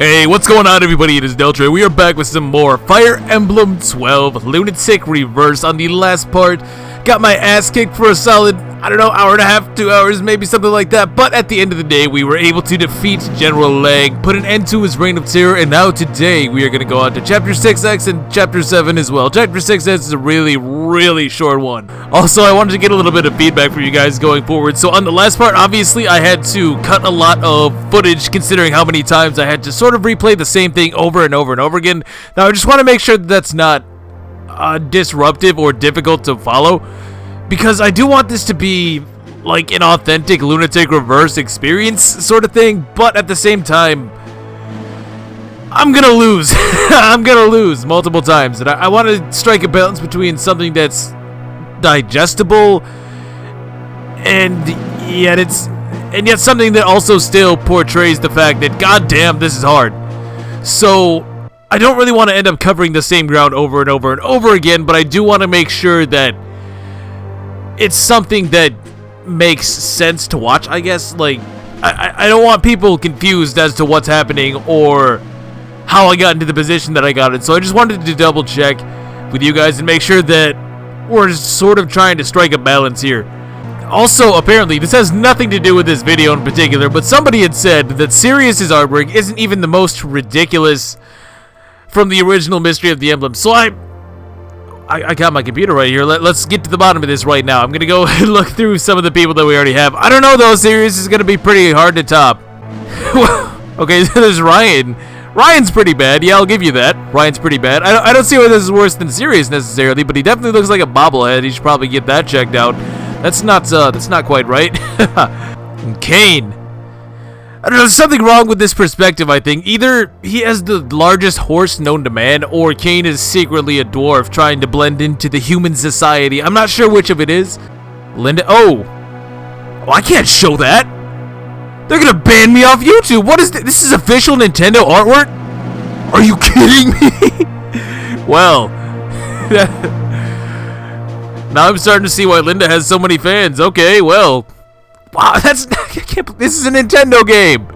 Hey, what's going on, everybody? It is Deltre. We are back with some more Fire Emblem 12 Lunatic Reverse. On the last part, got my ass kicked for a solid, I don't know, hour and a half, 2 hours, maybe something like that. But at the end of the day, we were able to defeat General Lag, put an end to his reign of terror, and now today we are going to go on to Chapter 6X and Chapter 7 as well. Chapter 6X is a really short one. Also, I wanted to get a little bit of feedback from you guys going forward. So on the last part, obviously, I had to cut a lot of footage considering how many times I had to sort of replay the same thing over and over and over again. Now, I just want to make sure that that's not disruptive or difficult to follow, because I do want this to be like an authentic Lunatic Reverse experience sort of thing, but at the same time, I'm gonna lose. I'm gonna lose multiple times, and I want to strike a balance between something that's digestible and yet something that also still portrays the fact that goddamn, this is hard. So I don't really want to end up covering the same ground over and over and over again, but I do want to make sure that it's something that makes sense to watch, I guess. Like, I don't want people confused as to what's happening or how I got into the position that I got in. So I just wanted to double check with you guys and make sure that we're sort of trying to strike a balance here. Also, apparently, this has nothing to do with this video in particular, but somebody had said that Sirius's artwork isn't even the most ridiculous from the original Mystery of the Emblem. So I got my computer right here. Let's get to the bottom of this right now. I'm gonna go and look through some of the people that we already have. I don't know though, Sirius is gonna be pretty hard to top. Okay, there's Ryan. Ryan's pretty bad. Yeah, I'll give you that. Ryan's pretty bad. I don't see why this is worse than Sirius necessarily, but he definitely looks like a bobblehead. He should probably get that checked out. That's not quite right. And Kane. I don't know, there's something wrong with this perspective, I think. Either he has the largest horse known to man, or Kane is secretly a dwarf trying to blend into the human society. I'm not sure which of it is. Linda, oh, I can't show that. They're gonna ban me off YouTube. What is this? This is official Nintendo artwork? Are you kidding me? Well, now I'm starting to see why Linda has so many fans. Okay, well. Wow, this is a Nintendo game.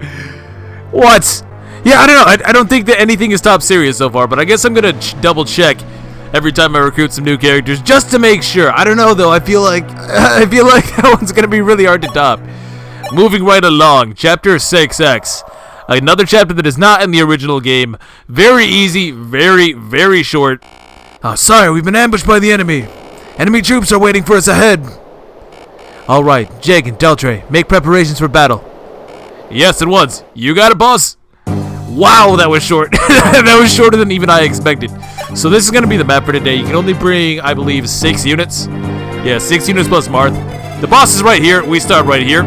What? Yeah, I don't know. I don't think that anything is top serious so far, but I guess I'm gonna double check every time I recruit some new characters just to make sure. I don't know though. I feel like that one's gonna be really hard to top. Moving right along, Chapter 6X. Another chapter that is not in the original game. Very easy, very short. Oh, sorry, we've been ambushed by the enemy. Enemy troops are waiting for us ahead. Alright, Jake and Deltre, make preparations for battle. Yes, at once. You got it, boss. Wow, that was short. That was shorter than even I expected. So this is going to be the map for today. You can only bring, I believe, 6 units. Yeah, 6 units plus Marth. The boss is right here. We start right here.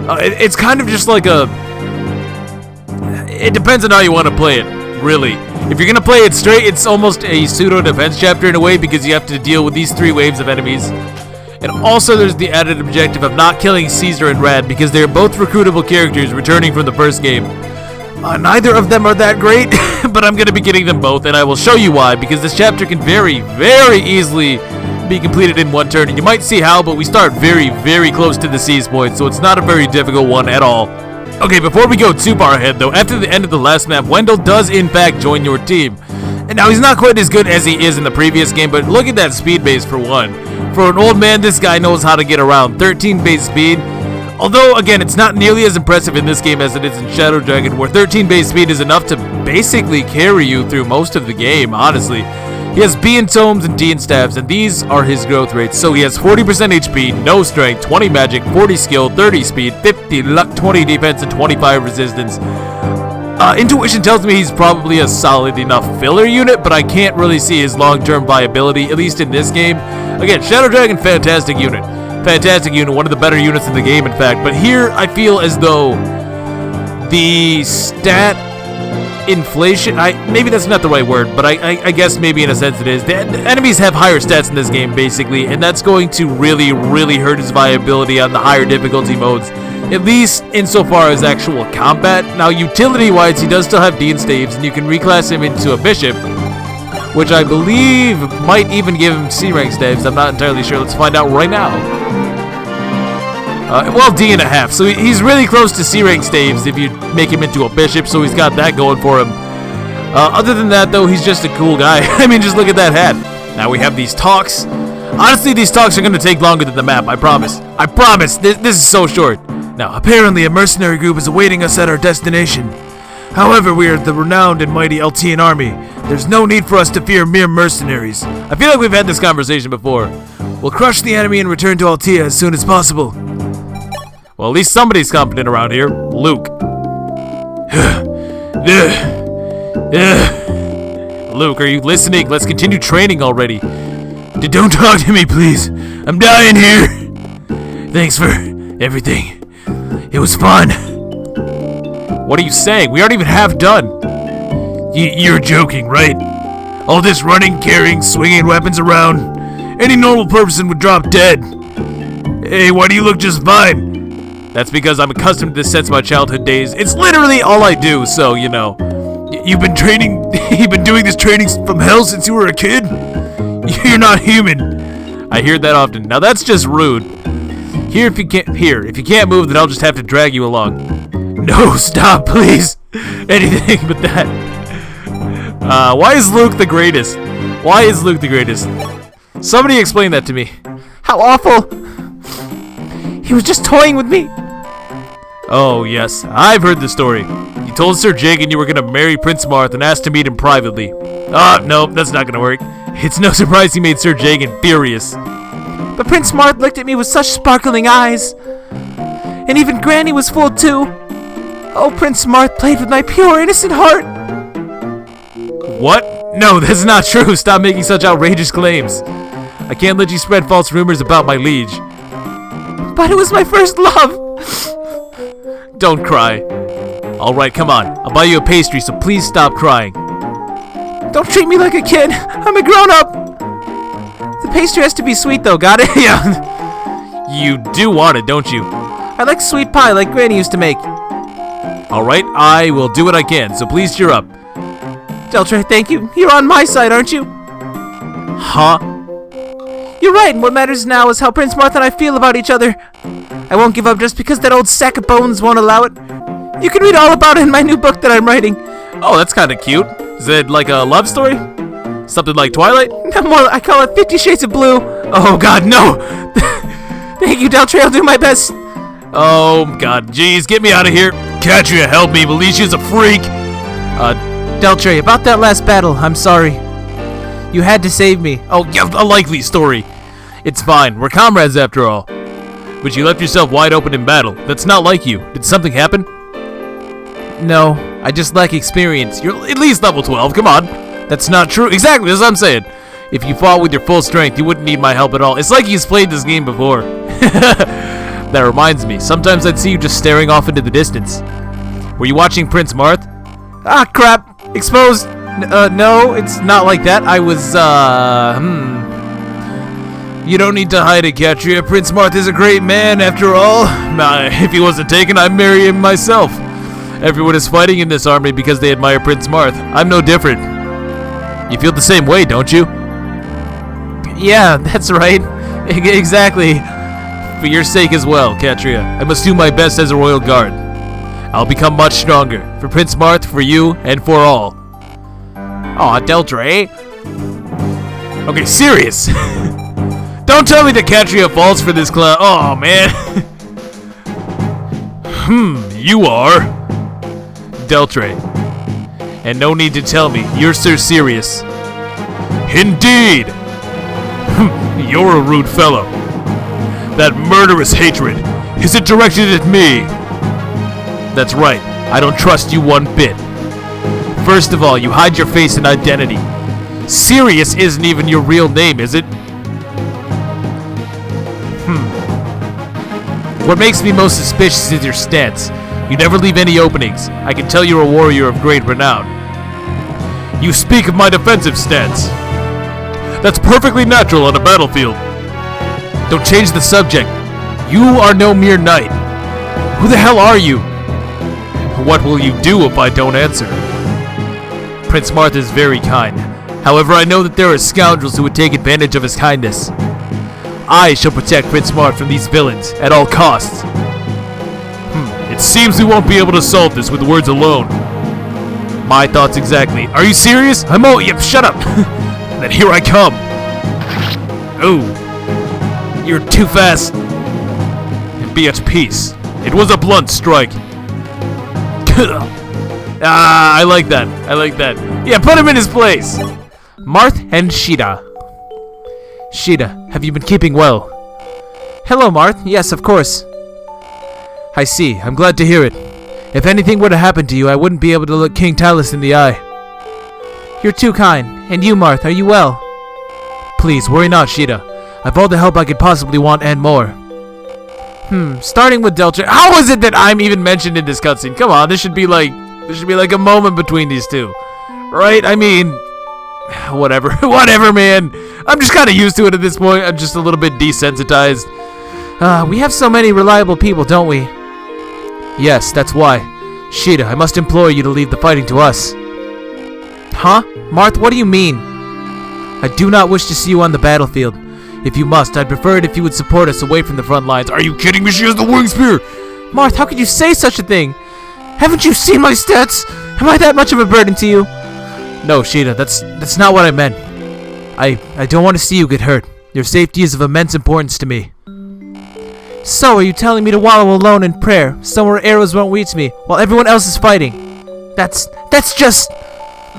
It's kind of just like a... It depends on how you want to play it, really. If you're going to play it straight, it's almost a pseudo-defense chapter in a way, because you have to deal with these 3 waves of enemies. And also there's the added objective of not killing Caesar and Rad, because they're both recruitable characters returning from the first game. Neither of them are that great, but I'm going to be getting them both, and I will show you why, because this chapter can very easily be completed in one turn. And you might see how, but we start very close to the seize point, so it's not a very difficult one at all. Okay, before we go too far ahead though, after the end of the last map, Wendell does in fact join your team. And now he's not quite as good as he is in the previous game, but look at that speed base for one. For an old man, this guy knows how to get around. 13 base speed. Although, again, it's not nearly as impressive in this game as it is in Shadow Dragon, where 13 base speed is enough to basically carry you through most of the game, honestly. He has B in tomes and D in staves, and these are his growth rates. So he has 40% HP, no strength, 20 magic, 40 skill, 30 speed, 50 luck, 20 defense, and 25 resistance. Intuition tells me he's probably a solid enough filler unit, but I can't really see his long-term viability, at least in this game. Again, Shadow Dragon, fantastic unit. Fantastic unit, one of the better units in the game, in fact. But here, I feel as though the stat inflation, maybe that's not the right word, but I guess maybe in a sense it is. The enemies have higher stats in this game, basically, and that's going to really hurt his viability on the higher difficulty modes. At least insofar as actual combat. Now, utility-wise, he does still have D and staves, and you can reclass him into a bishop, which I believe might even give him C-rank staves. I'm not entirely sure. Let's find out right now. Well, D&1/2. So he's really close to C-rank staves if you make him into a bishop, so he's got that going for him. Other than that, though, he's just a cool guy. I mean, just look at that hat. Now we have these talks. Honestly, these talks are going to take longer than the map, I promise. I promise. This is so short. Now, apparently a mercenary group is awaiting us at our destination. However, we are the renowned and mighty Altian army. There's no need for us to fear mere mercenaries. I feel like we've had this conversation before. We'll crush the enemy and return to Altea as soon as possible. Well, at least somebody's competent around here. Luke. Luke, are you listening? Let's continue training already. Don't talk to me, please. I'm dying here. Thanks for everything. It was fun. What are you saying? We aren't even half done. You're joking, right? All this running, carrying, swinging weapons around. Any normal person would drop dead. Hey, why do you look just fine? That's because I'm accustomed to this since my childhood days. It's literally all I do, so, you know. You've been training, you've been doing this training from hell since you were a kid? You're not human. I hear that often. Now that's just rude. If you can't move, then I'll just have to drag you along. No, stop, please. Anything but that. Why is Luke the greatest? Why is Luke the greatest? Somebody explain that to me. How awful. He was just toying with me. Oh, yes. I've heard the story. You told Sir Jagan you were going to marry Prince Marth and asked to meet him privately. No, that's not going to work. It's no surprise he made Sir Jagan furious. But Prince Marth looked at me with such sparkling eyes. And even Granny was fooled too. Oh, Prince Marth played with my pure, innocent heart. What? No, that's not true. Stop making such outrageous claims. I can't let you spread false rumors about my liege. But it was my first love. Don't cry. Alright, come on. I'll buy you a pastry, so please stop crying. Don't treat me like a kid. I'm a grown-up. The pastry has to be sweet, though. Got it? Yeah. You do want it, don't you? I like sweet pie like Granny used to make. Alright, I will do what I can, so please cheer up. Deltre, thank you. You're on my side, aren't you? Huh? You're right, and what matters now is how Prince Marth and I feel about each other. I won't give up just because that old sack of bones won't allow it. You can read all about it in my new book that I'm writing. Oh, that's kind of cute. Is it like a love story? Something like Twilight? No more, I call it 50 Shades of Blue. Oh god, no! Thank you, Deltre, I'll do my best. Oh god, jeez, get me out of here. Katria, help me, Melicia's a freak. Deltre, about that last battle, I'm sorry. You had to save me. Oh, yeah, a likely story. It's fine, we're comrades after all. But you left yourself wide open in battle. That's not like you. Did something happen? No, I just lack experience. You're at least level 12, come on. That's not true. Exactly, that's what I'm saying. If you fought with your full strength, you wouldn't need my help at all. It's like he's played this game before. That reminds me, sometimes I'd see you just staring off into the distance. Were you watching Prince Marth? Ah, crap. Exposed. No, it's not like that. I was, You don't need to hide it, Katria. Prince Marth is a great man, after all. If he wasn't taken, I'd marry him myself. Everyone is fighting in this army because they admire Prince Marth. I'm no different. You feel the same way, don't you? Yeah, that's right. Exactly. For your sake as well, Katria, I must do my best as a royal guard. I'll become much stronger. For Prince Marth, for you, and for all. Aw, Deltre. Okay, serious. Don't tell me that Katria falls for this clown. Oh, man. You are. Deltre. And no need to tell me, you're Sir Serious. Indeed. You're a rude fellow. That murderous hatred, is it directed at me? That's right, I don't trust you one bit. First of all, you hide your face and identity. Serious isn't even your real name, is it? What makes me most suspicious is your stance. You never leave any openings. I can tell you're a warrior of great renown. You speak of my defensive stance. That's perfectly natural on a battlefield. Don't change the subject. You are no mere knight. Who the hell are you? What will you do if I don't answer? Prince Marth is very kind. However, I know that there are scoundrels who would take advantage of his kindness. I shall protect Prince Smart from these villains at all costs. It seems we won't be able to solve this with words alone. My thoughts exactly. Are you serious? Yep, shut up. Then here I come. Oh, you're too fast. And be at peace. It was a blunt strike. I like that. I like that. Yeah, put him in his place. Marth and Sheeta. Sheeta, have you been keeping well? Hello, Marth. Yes, of course. I see. I'm glad to hear it. If anything were to happen to you, I wouldn't be able to look King Talus in the eye. You're too kind. And you, Marth, are you well? Please, worry not, Sheeta. I've all the help I could possibly want and more. Starting with Delta. How is it that I'm even mentioned in this cutscene? Come on, there should be like a moment between these two. Right? I mean, whatever. Whatever, man. I'm just kind of used to it at this point. I'm just a little bit desensitized. We have so many reliable people, don't we? Yes, that's why. Sheeta, I must implore you to leave the fighting to us. Huh? Marth, what do you mean? I do not wish to see you on the battlefield. If you must, I'd prefer it if you would support us away from the front lines. Are you kidding me? She has the wing spear! Marth, how could you say such a thing? Haven't you seen my stats? Am I that much of a burden to you? No, Sheeta, that's not what I meant. I don't want to see you get hurt. Your safety is of immense importance to me. So, are you telling me to wallow alone in prayer, somewhere arrows won't reach me, while everyone else is fighting? That's just...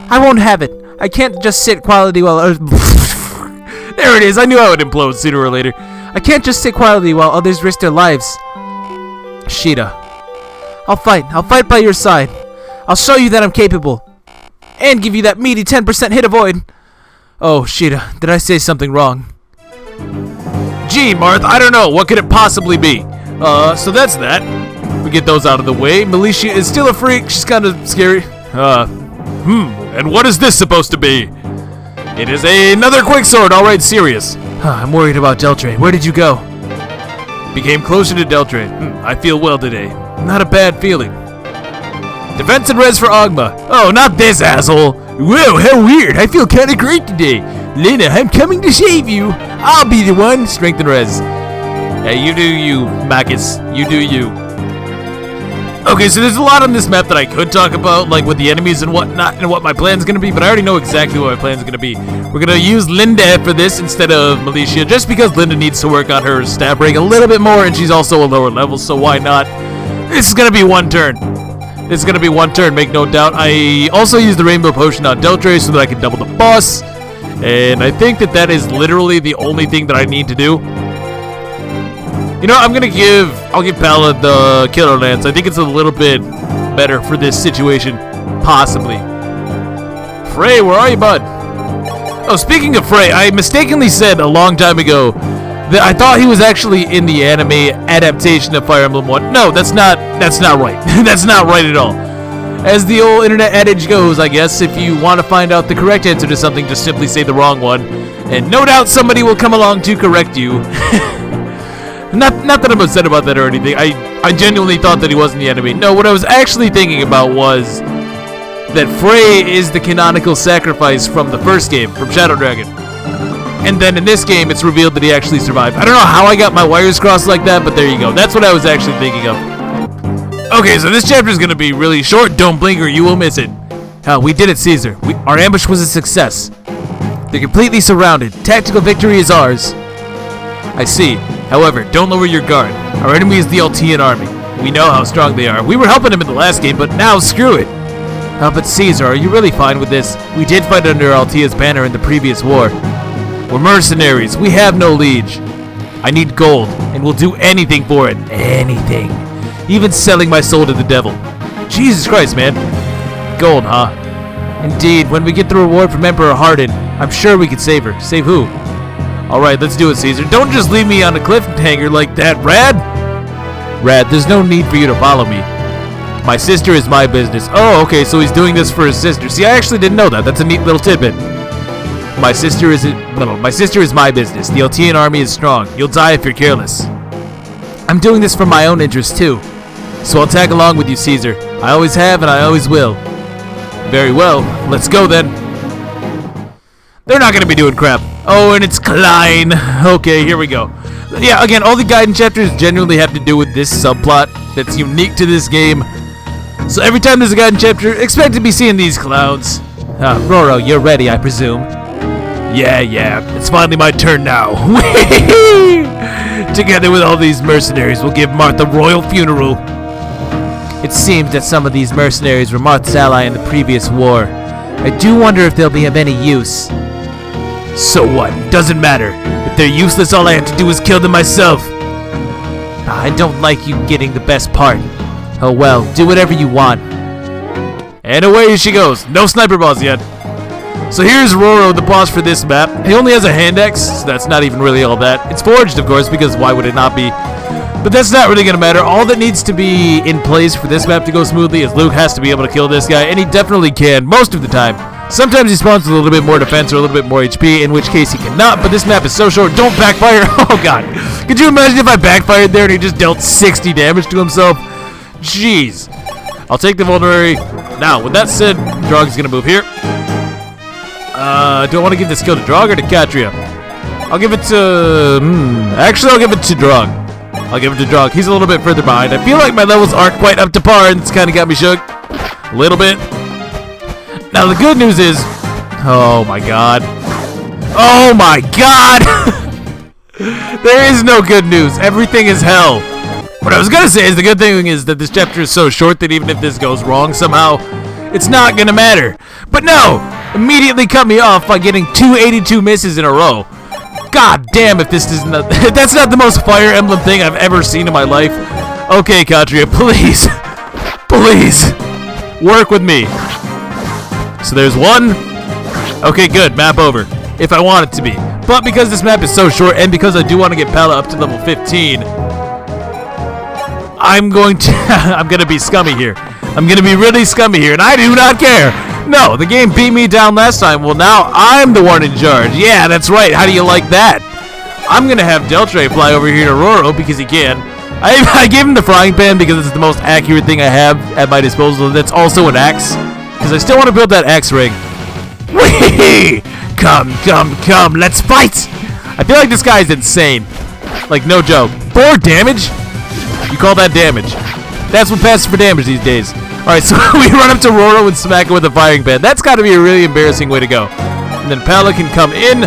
I won't have it. I can't just sit quietly while others... There it is, I knew I would implode sooner or later. I can't just sit quietly while others risk their lives. Sheeta. I'll fight by your side. I'll show you that I'm capable. And give you that meaty 10% hit avoid. Oh, Sheeta, did I say something wrong? Gee, Marth, I don't know. What could it possibly be? So that's that. We get those out of the way. Militia is still a freak. She's kind of scary. And what is this supposed to be? It is another quicksword. All right, serious. I'm worried about Deltre. Where did you go? Became closer to Deltre. I feel well today. Not a bad feeling. Defense and res for Ogma. Oh, not this asshole. Whoa, how weird. I feel kind of great today. Lena, I'm coming to save you. I'll be the one. Strength and res. Hey, you do you, Macus. You do you. Okay, so there's a lot on this map that I could talk about, like with the enemies and whatnot, and what my plan's gonna be, but I already know exactly what my plan's gonna be. We're gonna use Linda for this instead of Militia, just because Linda needs to work on her stab rank a little bit more, and she's also a lower level, so why not? This is gonna be one turn. This is gonna be one turn, make no doubt. I also used the Rainbow Potion on Deltre so that I can double the boss, and I think that that is literally the only thing that I need to do. You know, I'll give Pala the Killer Lance. I think it's a little bit better for this situation, possibly. Frey, where are you, bud? Oh, speaking of Frey, I mistakenly said a long time ago that I thought he was actually in the anime adaptation of Fire Emblem 1. No, that's not right. That's not right at all. As the old internet adage goes, I guess, if you want to find out the correct answer to something, just simply say the wrong one. And no doubt somebody will come along to correct you. Not that I'm upset about that or anything. I genuinely thought that he wasn't the enemy. No, what I was actually thinking about was that Frey is the canonical sacrifice from the first game, from Shadow Dragon. And then in this game, it's revealed that he actually survived. I don't know how I got my wires crossed like that, but there you go. That's what I was actually thinking of. Okay, so this chapter is going to be really short. Don't blink or you will miss it. We did it, Caesar. Our ambush was a success. They're completely surrounded. Tactical victory is ours. I see. However, don't lower your guard. Our enemy is the Altian army. We know how strong they are. We were helping them in the last game, but now screw it. But Caesar, are you really fine with this? We did fight under Altia's banner in the previous war. We're mercenaries. We have no liege. I need gold, and we'll do anything for it. Anything. Even selling my soul to the devil. Jesus Christ, man. Gold, huh? Indeed, when we get the reward from Emperor Hardin, I'm sure we could save her. Save who? Alright, let's do it, Caesar. Don't just leave me on a cliffhanger like that, Rad! Rad, there's no need for you to follow me. My sister is my business. Oh, okay, so he's doing this for his sister. See, I actually didn't know that. That's a neat little tidbit. My sister is my business. The Altian army is strong. You'll die if you're careless. I'm doing this for my own interest, too. So I'll tag along with you, Caesar. I always have and I always will. Very well. Let's go, then. They're not going to be doing crap. Oh, and it's Klein. Okay, here we go. Yeah, again, all the guidance chapters genuinely have to do with this subplot that's unique to this game. So every time there's a guidance chapter, expect to be seeing these clowns. Roro, you're ready, I presume. Yeah, it's finally my turn now. Together with all these mercenaries, we'll give Marth a royal funeral. It seems that some of these mercenaries were Marth's ally in the previous war. I do wonder if they'll be of any use. So what? Doesn't matter. If they're useless, all I have to do is kill them myself. I don't like you getting the best part. Oh well, do whatever you want. And away she goes. No sniper balls yet. So here's Roro, the boss for this map. He only has a hand axe, so that's not even really all that. It's forged, of course, because why would it not be? But that's not really going to matter. All that needs to be in place for this map to go smoothly is Luke has to be able to kill this guy, and he definitely can most of the time. Sometimes he spawns with a little bit more defense or a little bit more HP, in which case he cannot, but this map is so short. Don't backfire. Oh, God. Could you imagine if I backfired there and he just dealt 60 damage to himself? Jeez. I'll take the vulnerary. Now, with that said, Drog's going to move here. Do I want to give this skill to Drog or to Katria? I'll give it to... Actually, I'll give it to Drog. I'll give it to Drog. He's a little bit further behind. I feel like my levels aren't quite up to par, and it's kind of got me shook. A little bit. Now, the good news is... Oh, my God. Oh, my God! There is no good news. Everything is hell. What I was going to say is the good thing is that this chapter is so short that even if this goes wrong somehow, it's not going to matter. But no! Immediately cut me off by getting 282 misses in a row. God damn if this is not... That's not the most Fire Emblem thing I've ever seen in my life. Okay, Katria, please. Please. Work with me. So there's one. Okay, good. Map over. If I want it to be. But because this map is so short and because I do want to get Pala up to level 15, I'm going to be scummy here. I'm going to be really scummy here, and I do not care. No, the game beat me down last time. Well, now I'm the one in charge. Yeah, that's right. How do you like that? I'm going to have Deltre fly over here to Roro because he can. I gave him the frying pan because it's the most accurate thing I have at my disposal. That's also an axe because I still want to build that axe ring. Whee! Come, let's fight! I feel like this guy is insane. Like, no joke. 4 damage? You call that damage? That's what passes for damage these days. Alright, so we run up to Roro and smack him with a firing pan. That's got to be a really embarrassing way to go. And then Pala can come in.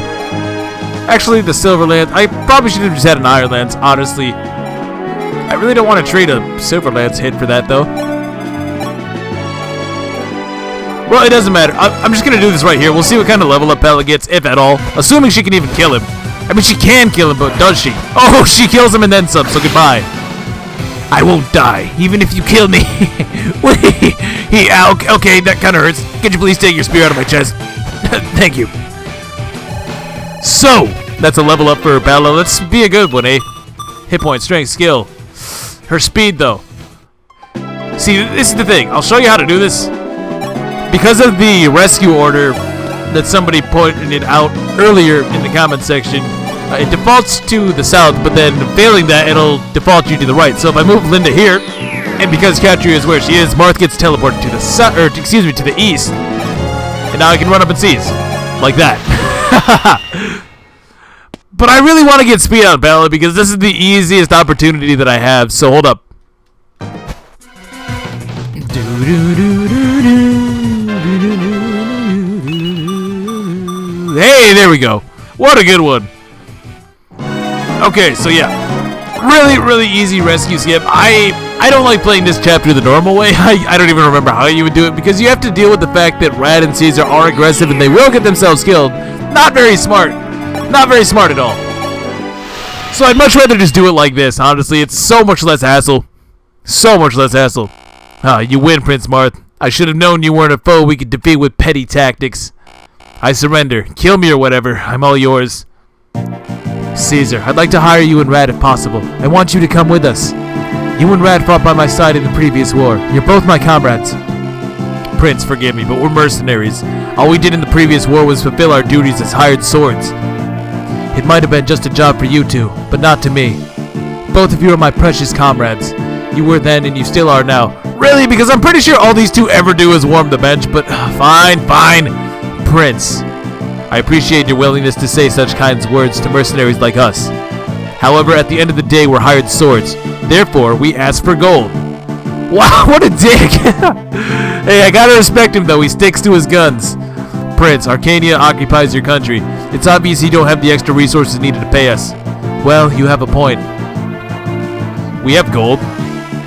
Actually, the Silver Lance. I probably should have just had an Iron Lance, honestly. I really don't want to trade a Silver Lance hit for that, though. Well, it doesn't matter. I'm just going to do this right here. We'll see what kind of level up Pala gets, if at all. Assuming she can even kill him. I mean, she can kill him, but does she? Oh, she kills him and then some, so goodbye. I won't die, even if you kill me. Okay, that kind of hurts. Could you please take your spear out of my chest? Thank you. So, that's a level up for Pala. Let's be a good one, eh? Hit point, strength, skill. Her speed, though. See, this is the thing. I'll show you how to do this. Because of the rescue order that somebody pointed out earlier in the comment section, it defaults to the south, but then failing that, it'll default you to the right. So if I move Linda here, and because Katria is where she is, Marth gets teleported to the south, or excuse me, to the east. And now I can run up and seize. Like that. But I really want to get speed out of Pala because this is the easiest opportunity that I have, so hold up. Hey, there we go. What a good one. Okay, so yeah, really easy rescue skip. I don't like playing this chapter the normal way. I don't even remember how you would do it because you have to deal with the fact that Rad and Caesar are aggressive and they will get themselves killed. Not very smart. Not very smart at all. So I'd much rather just do it like this, honestly. It's so much less hassle. So much less hassle. You win, Prince Marth. I should have known you weren't a foe we could defeat with petty tactics. I surrender. Kill me or whatever. I'm all yours. Caesar, I'd like to hire you and Rad if possible. I want you to come with us. You and Rad fought by my side in the previous war. You're both my comrades. Prince, forgive me, but we're mercenaries. All we did in the previous war was fulfill our duties as hired swords. It might have been just a job for you two, but not to me. Both of you are my precious comrades. You were then and you still are now. Really? Because I'm pretty sure all these two ever do is warm the bench, but fine. Prince, I appreciate your willingness to say such kind words to mercenaries like us. However, at the end of the day, we're hired swords. Therefore, we ask for gold. Wow, what a dick! Hey, I gotta respect him though, he sticks to his guns. Prince, Arcania occupies your country. It's obvious you don't have the extra resources needed to pay us. Well, you have a point. We have gold.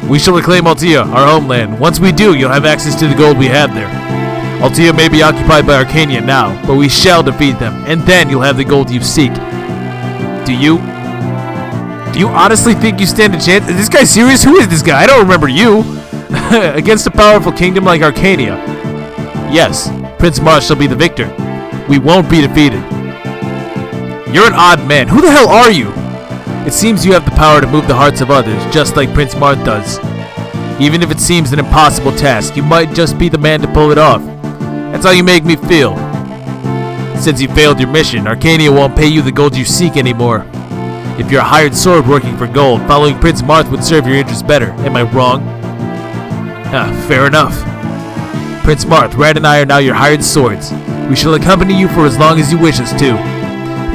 We shall reclaim Altea, our homeland. Once we do, you'll have access to the gold we have there. Altea may be occupied by Arcania now, but we shall defeat them, and then you'll have the gold you seek. Do you honestly think you stand a chance? Is this guy serious? Who is this guy? I don't remember you. Against a powerful kingdom like Arcania. Yes, Prince Marth shall be the victor. We won't be defeated. You're an odd man. Who the hell are you? It seems you have the power to move the hearts of others, just like Prince Marth does. Even if it seems an impossible task, you might just be the man to pull it off. That's how you make me feel. Since you failed your mission, Arcania won't pay you the gold you seek anymore. If you're a hired sword working for gold, following Prince Marth would serve your interests better. Am I wrong? Fair enough. Prince Marth, Rad and I are now your hired swords. We shall accompany you for as long as you wish us to.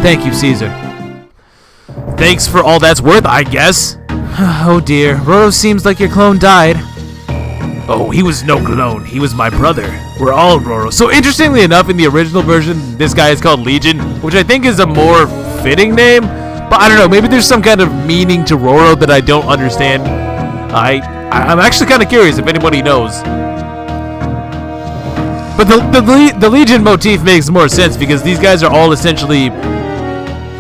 Thank you, Caesar. Thanks for all that's worth, I guess. Oh dear, Roro seems like your clone died. Oh, he was no clone. He was my brother. We're all Roro. So interestingly enough, in the original version, this guy is called Legion, which I think is a more fitting name. But I don't know, maybe there's some kind of meaning to Roro that I don't understand. I'm actually kind of curious if anybody knows. But the Legion motif makes more sense because these guys are all essentially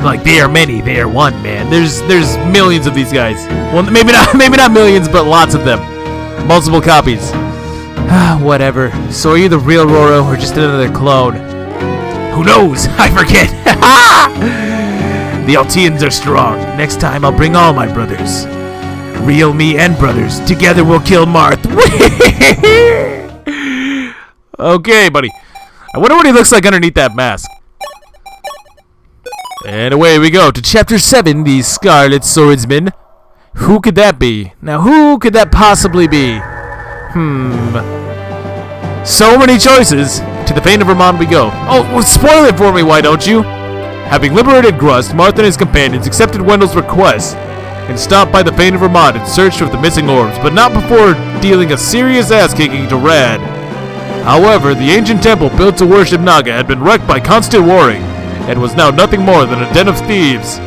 like they are many, they are one, man. There's millions of these guys. Well, maybe not millions, but lots of them. Multiple copies. Whatever. So are you the real Roro or just another clone? Who knows? I forget. The Alteans are strong. Next time I'll bring all my brothers. Real me and brothers. Together we'll kill Marth. Okay, buddy. I wonder what he looks like underneath that mask. And away we go to Chapter 7, the Scarlet Swordsman. Who could that be? Now, who could that possibly be? So many choices. To the Fane of Vermont we go. Oh, well, spoil it for me, why don't you? Having liberated Grust, Marth and his companions accepted Wendell's request and stopped by the Fane of Vermont in search of the missing orbs, but not before dealing a serious ass-kicking to Rad. However, the ancient temple built to worship Naga had been wrecked by constant warring, and was now nothing more than a den of thieves.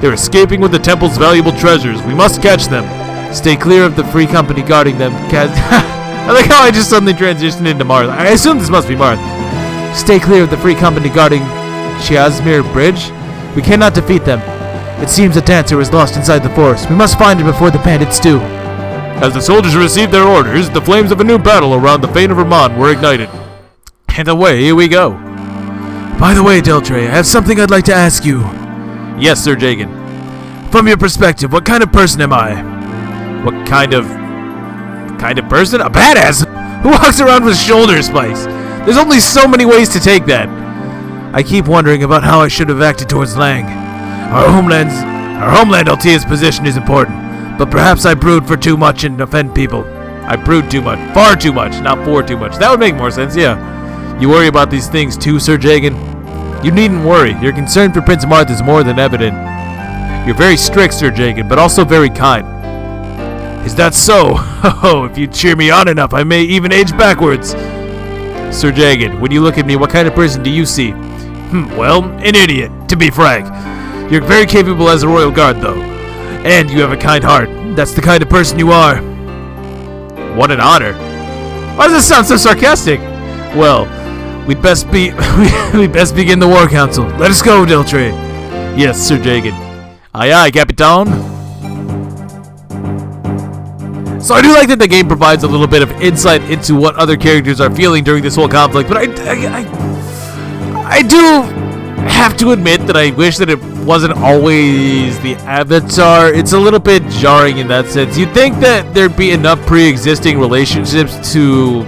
They're escaping with the temple's valuable treasures. We must catch them. Stay clear of the free company guarding them. I like how I just suddenly transitioned into Marth. I assume this must be Marth. Stay clear of the free company guarding Chiasmir Bridge. We cannot defeat them. It seems a dancer is lost inside the forest. We must find her before the bandits do. As the soldiers received their orders, the flames of a new battle around the Fane of Vermont were ignited. And away we go. By the way, Deltre, I have something I'd like to ask you. Yes, Sir Jagan. From your perspective, what kind of person am I? What kind of person? A badass who walks around with shoulder spikes. There's only so many ways to take that. I keep wondering about how I should have acted towards Lang. Our homeland Altea's position is important, but perhaps I brood for too much and offend people. I brood too much. Far too much, not for too much. That would make more sense, yeah. You worry about these things too, Sir Jagan? You needn't worry. Your concern for Prince Marth is more than evident. You're very strict, Sir Jagan, but also very kind. Is that so? Oh, if you cheer me on enough, I may even age backwards. Sir Jagan, when you look at me, what kind of person do you see? Well, an idiot, to be frank. You're very capable as a royal guard, though. And you have a kind heart. That's the kind of person you are. What an honor. Why does this sound so sarcastic? Well, we'd best begin the war council. Let us go, Deltre. Yes, Sir Jagan. Aye, aye, Capitan. So I do like that the game provides a little bit of insight into what other characters are feeling during this whole conflict, but I do have to admit that I wish that it wasn't always the Avatar. It's a little bit jarring in that sense. You'd think that there'd be enough pre-existing relationships to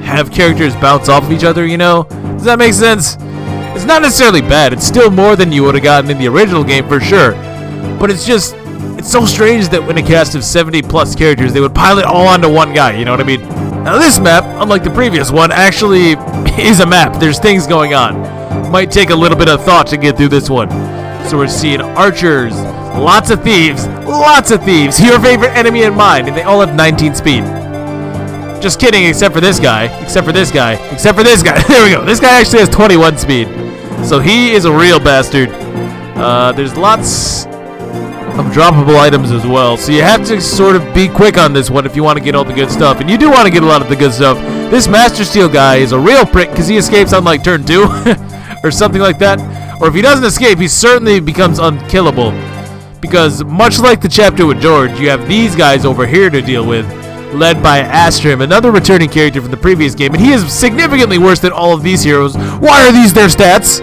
have characters bounce off of each other, you know? Does that make sense? It's not necessarily bad. It's still more than you would have gotten in the original game for sure. But it's just, it's so strange that when a cast of 70 plus characters, they would pile it all onto one guy, you know what I mean? Now this map, unlike the previous one, actually is a map. There's things going on. Might take a little bit of thought to get through this one. So we're seeing archers, Lots of thieves. Lots of thieves. Your favorite enemy and mine. And they all have 19 speed. Just kidding, except for this guy. Except for this guy. Except for this guy. There we go. This guy actually has 21 speed. So he is a real bastard. There's lots of droppable items as well. So you have to sort of be quick on this one if you want to get all the good stuff. And you do want to get a lot of the good stuff. This Master Steel guy is a real prick because he escapes on like turn 2. Or something like that. Or if he doesn't escape, he certainly becomes unkillable. Because much like the chapter with George, you have these guys over here to deal with. Led by Astrim, another returning character from the previous game, and he is significantly worse than all of these heroes. Why are these their stats?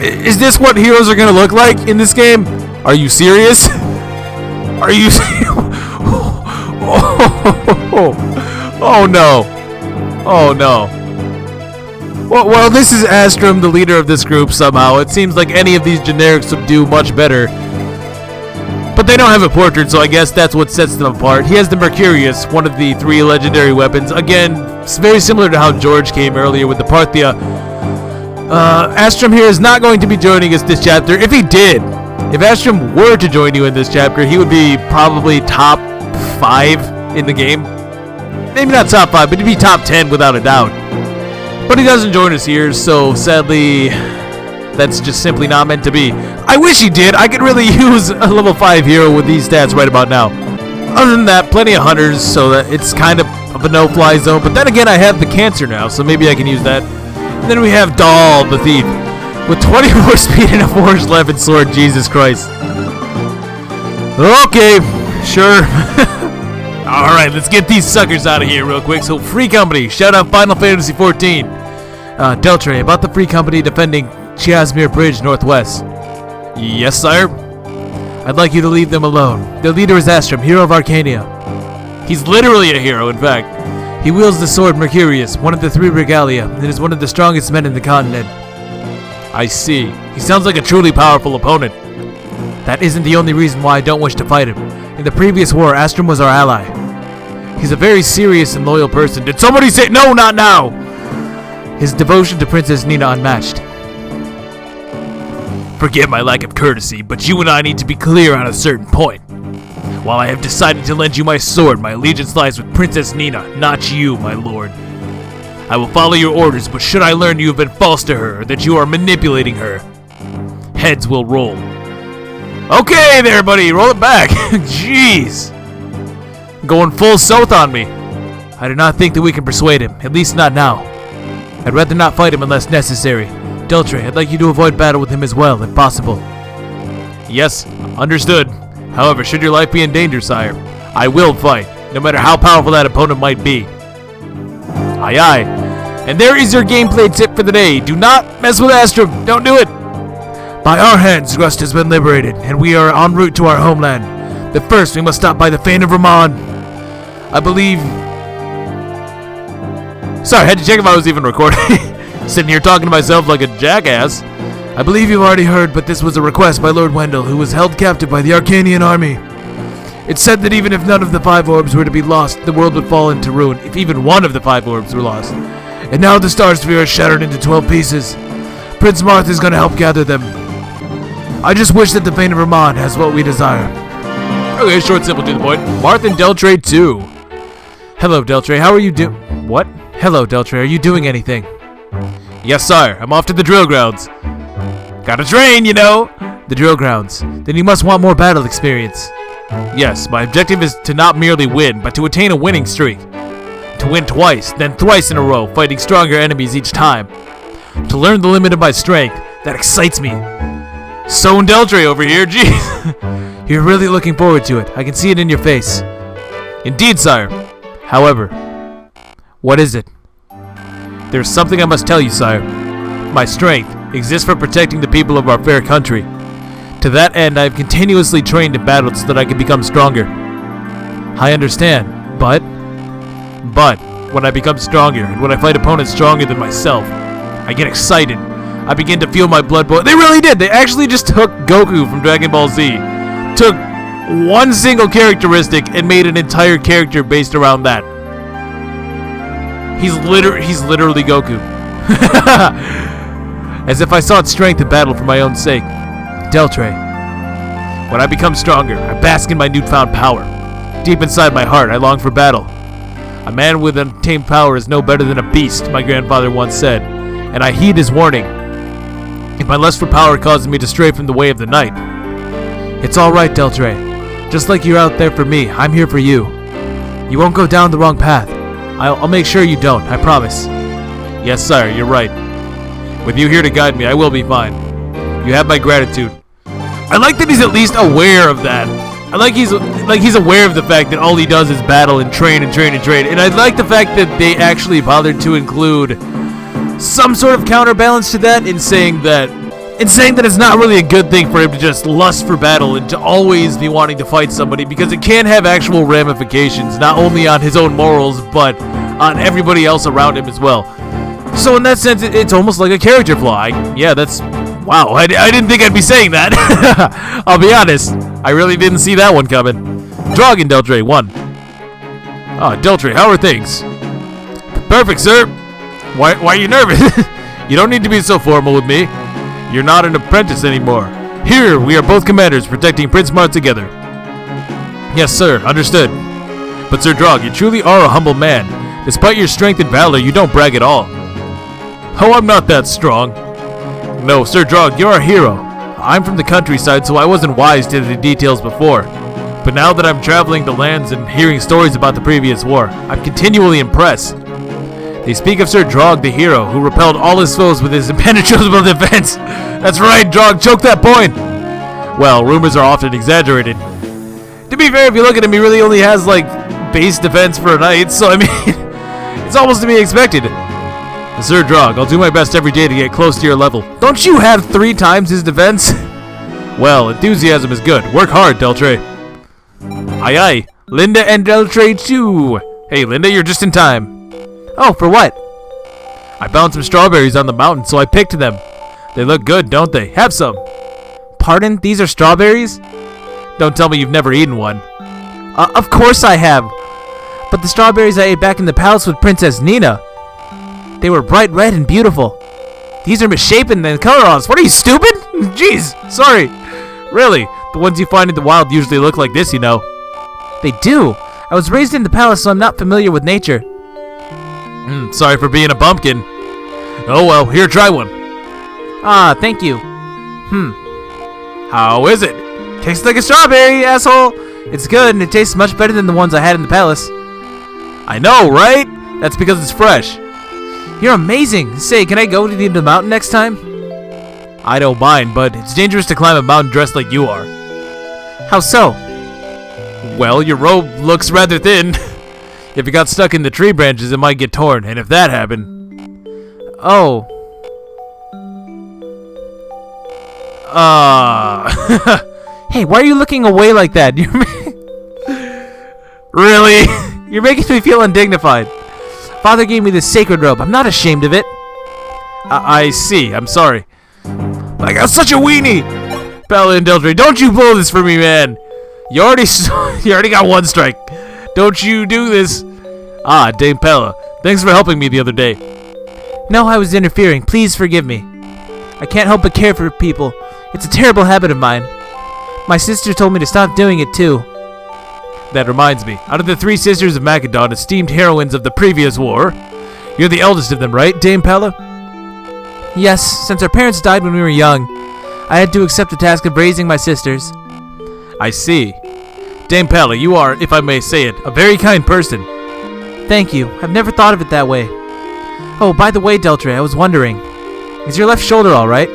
Is this what heroes are going to look like in this game? Are you serious? Are you Oh no. Oh no. Well, this is Astrim, the leader of this group somehow. It seems like any of these generics would do much better. But they don't have a portrait, so I guess that's what sets them apart. He has the Mercurius, one of the 3 legendary weapons. Again, it's very similar to how George came earlier with the Parthia. Astrim here is not going to be joining us this chapter. If he did, if Astrim were to join you in this chapter, he would be probably top 5 in the game. Maybe not top 5, but he'd be top 10 without a doubt. But he doesn't join us here, so sadly, that's just simply not meant to be. I wish he did. I could really use a level 5 hero with these stats right about now. Other than that, plenty of hunters, so that it's kind of a no-fly zone. But then again, I have the cancer now, so maybe I can use that. And then we have Dahl, the thief, with 24 speed and a forged weapon sword. Jesus Christ. Okay, sure. Alright, let's get these suckers out of here real quick. So, Free Company, shout out Final Fantasy XIV. Deltre, about the Free Company defending Chiasmere Bridge Northwest. Yes, sire? I'd like you to leave them alone. Their leader is Astrim, hero of Arcania. He's literally a hero, in fact. He wields the sword Mercurius, one of the 3 regalia, and is one of the strongest men in the continent. I see. He sounds like a truly powerful opponent. That isn't the only reason why I don't wish to fight him. In the previous war, Astrim was our ally. He's a very serious and loyal person. Did somebody say no, not now? His devotion to Princess Nina unmatched. Forgive my lack of courtesy, but you and I need to be clear on a certain point. While I have decided to lend you my sword, my allegiance lies with Princess Nina, not you, my lord. I will follow your orders, but should I learn you have been false to her, or that you are manipulating her, heads will roll. Okay there, buddy, roll it back. Jeez. Going full south on me. I do not think that we can persuade him, at least not now. I'd rather not fight him unless necessary. Deltre, I'd like you to avoid battle with him as well, if possible. Yes, understood. However, should your life be in danger, sire, I will fight, no matter how powerful that opponent might be. Aye aye. And there is your gameplay tip for the day. Do not mess with Astrim. Don't do it. By our hands, Rust has been liberated, and we are en route to our homeland. But first, we must stop by the Fane of Ramon. I believe... Sorry, I had to check if I was even recording. Sitting here talking to myself like a jackass. I believe you've already heard, but this was a request by Lord Wendell, who was held captive by the Arcanian army. It said that even if none of the 5 orbs were to be lost, the world would fall into ruin if even one of the 5 orbs were lost. And now the Star Sphere is shattered into 12 pieces. Prince Marth is going to help gather them. I just wish that the Fane of Ramon has what we desire. Okay, short, simple, to the point. Marth and Deltre too. Hello, Deltre. How are you What? Hello, Deltre. Are you doing anything? Yes, sire. I'm off to the drill grounds. Gotta train, you know. The drill grounds. Then you must want more battle experience. Yes, my objective is to not merely win, but to attain a winning streak. To win twice, then thrice in a row, fighting stronger enemies each time. To learn the limit of my strength. That excites me. So Deltre over here, jeez. You're really looking forward to it. I can see it in your face. Indeed, sire. However, what is it? There's something I must tell you, sire. My strength exists for protecting the people of our fair country. To that end, I have continuously trained in battle so that I can become stronger. I understand, but when I become stronger, and when I fight opponents stronger than myself, I get excited. I begin to feel my blood boil. They really did! They actually just took Goku from Dragon Ball Z, took one single characteristic, and made an entire character based around that. He's literally Goku. As if I sought strength in battle for my own sake. Deltre, When I become stronger, I bask in my newfound power. Deep inside my heart, I long for battle. A man with untamed power is no better than a beast, my grandfather once said, and I heed his warning. If my lust for power causes me to stray from the way of the night. It's alright, Deltre. Just like you're out there for me, I'm here for you. You won't go down the wrong path. I'll make sure you don't, I promise. Yes, sire, you're right. With you here to guide me, I will be fine. You have my gratitude. I like that he's at least aware of that. I like he's aware of the fact that all he does is battle and train and train and train. And I like the fact that they actually bothered to include some sort of counterbalance to that in saying that it's not really a good thing for him to just lust for battle and to always be wanting to fight somebody, because it can have actual ramifications, not only on his own morals, but on everybody else around him as well. So in that sense, it's almost like a character flaw. Wow, I didn't think I'd be saying that. I'll be honest, I really didn't see that one coming. Dragon Deltre, 1. Deltre, how are things? Perfect, sir. Why are you nervous? You don't need to be so formal with me. You're not an apprentice anymore. Here, we are both commanders protecting Prince Mart together. Yes, sir, understood. But Sir Drog, you truly are a humble man. Despite your strength and valor, you don't brag at all. Oh, I'm not that strong. No, Sir Drog, you're a hero. I'm from the countryside, so I wasn't wise to the details before. But now that I'm traveling the lands and hearing stories about the previous war, I'm continually impressed. They speak of Sir Drog, the hero, who repelled all his foes with his impenetrable defense. That's right, Drog, choke that point! Well, rumors are often exaggerated. To be fair, if you look at him, he really only has, base defense for a knight, so I mean, it's almost to be expected. Sir Drog, I'll do my best every day to get close to your level. Don't you have 3 times his defense? Well, enthusiasm is good. Work hard, Deltre. Aye aye. Linda and Deltre too. Hey, Linda, you're just in time. Oh, for what? I found some strawberries on the mountain, so I picked them. They look good, don't they? Have some. Pardon? These are strawberries? Don't tell me you've never eaten one. Of course I have. But the strawberries I ate back in the palace with Princess Nina. They were bright red and beautiful. These are misshapen and colorless. What are you, stupid? Jeez, sorry. Really, the ones you find in the wild usually look like this, you know. They do. I was raised in the palace, so I'm not familiar with nature. Sorry for being a bumpkin. Oh well, here, try one. Ah, thank you. How is it? Tastes like a strawberry, asshole. It's good, and it tastes much better than the ones I had in the palace. I know, right? That's because it's fresh. You're amazing. Say, can I go to the mountain next time? I don't mind, but it's dangerous to climb a mountain dressed like you are. How so? Well, your robe looks rather thin. If it got stuck in the tree branches, it might get torn, and if that happened... Oh. Hey, why are you looking away like that? Really? You're making me feel undignified. Father gave me this sacred robe. I'm not ashamed of it. I see. I'm sorry. I got such a weenie! Bella and Deltre, don't you blow this for me, man! You already got 1 strike. Don't you do this. Dame Pella, thanks for helping me the other day. No, I was interfering. Please forgive me. I can't help but care for people. It's a terrible habit of mine. My sister told me to stop doing it too. That reminds me, out of the 3 sisters of Macedon, esteemed heroines of the previous war, you're the eldest of them, right, Dame Pella? Yes, since our parents died when we were young, I had to accept the task of raising my sisters. I see. Dame Pella, you are, if I may say it, a very kind person. Thank you. I've never thought of it that way. Oh, by the way, Deltre, I was wondering, is your left shoulder all right?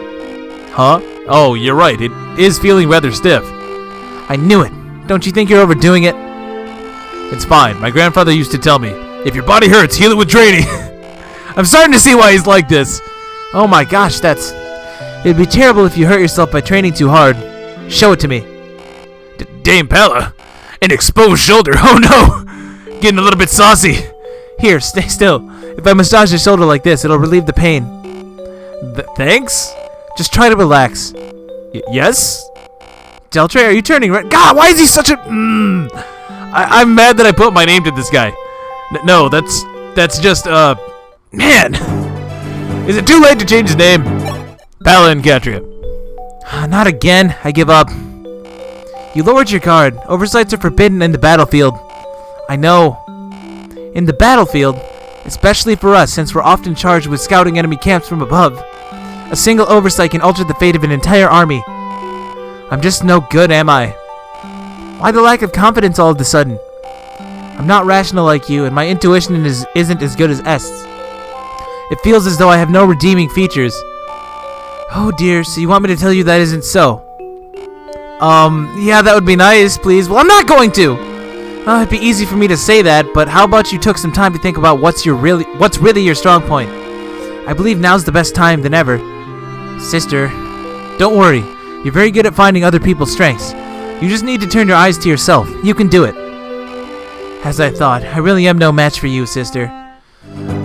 Huh? Oh, you're right. It is feeling rather stiff. I knew it. Don't you think you're overdoing it? It's fine. My grandfather used to tell me, if your body hurts, heal it with training. I'm starting to see why he's like this. Oh my gosh, it'd be terrible if you hurt yourself by training too hard. Show it to me. Dame Pella, an exposed shoulder. Oh no, getting a little bit saucy. Here, stay still. If I massage your shoulder like this, it'll relieve the pain. Thanks. Just try to relax. Yes? Deltre, are you turning red? God, why is he such a... I'm mad that I put my name to this guy. No, that's just, man. Is it too late to change his name? Pella and Catria. Not again. I give up. You lowered your guard. Oversights are forbidden in the battlefield. I know. In the battlefield, especially for us since we're often charged with scouting enemy camps from above, a single oversight can alter the fate of an entire army. I'm just no good, am I? Why the lack of confidence all of a sudden? I'm not rational like you, and my intuition isn't as good as Est's. It feels as though I have no redeeming features. Oh dear, so you want me to tell you that isn't so? Yeah, that would be nice, please. Well, I'm not going to! It'd be easy for me to say that, but how about you took some time to think about what's really your strong point? I believe now's the best time than ever. Sister, don't worry. You're very good at finding other people's strengths. You just need to turn your eyes to yourself. You can do it. As I thought, I really am no match for you, sister.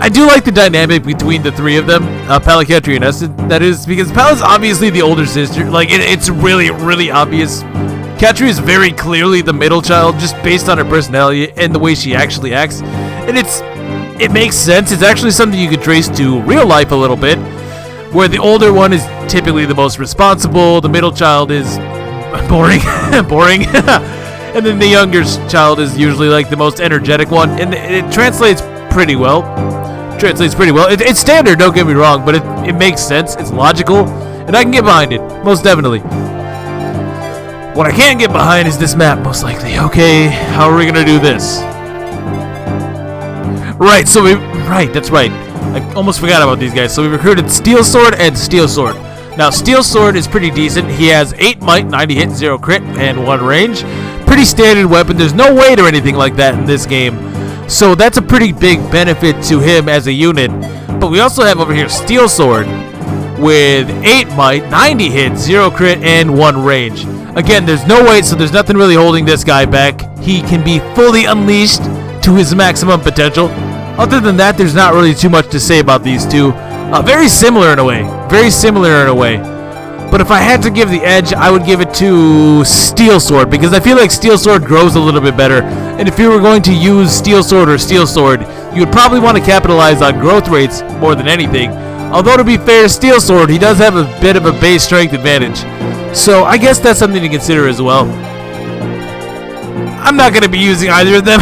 I do like the dynamic between the three of them, Pala, Ketri, and Estes, that is, because Pala's obviously the older sister. Like, it's really, really obvious. Ketri is very clearly the middle child, just based on her personality and the way she actually acts. And it makes sense. It's actually something you could trace to real life a little bit, where the older one is typically the most responsible, the middle child is boring, and then the younger child is usually like the most energetic one, and it translates pretty well. It's standard, don't get me wrong, but it makes sense. It's logical, and I can get behind it, most definitely. What I can't get behind is this map, most likely. Okay, how are we gonna do this? Right, that's right. I almost forgot about these guys. So we recruited Steel Sword and Steel Sword. Now, Steel Sword is pretty decent. He has 8 might, 90 hit, 0 crit, and 1 range. Pretty standard weapon. There's no weight or anything like that in this game. So that's a pretty big benefit to him as a unit. But we also have over here Steel Sword with 8 might, 90 hit, 0 crit, and 1 range. Again, there's no weight, so there's nothing really holding this guy back. He can be fully unleashed to his maximum potential. Other than that, there's not really too much to say about these two. Very similar in a way. But if I had to give the edge, I would give it to Steel Sword, because I feel like Steel Sword grows a little bit better. And if you were going to use Steel Sword or Steel Sword, you would probably want to capitalize on growth rates more than anything. Although, to be fair to Steel Sword, he does have a bit of a base strength advantage. So I guess that's something to consider as well. I'm not going to be using either of them.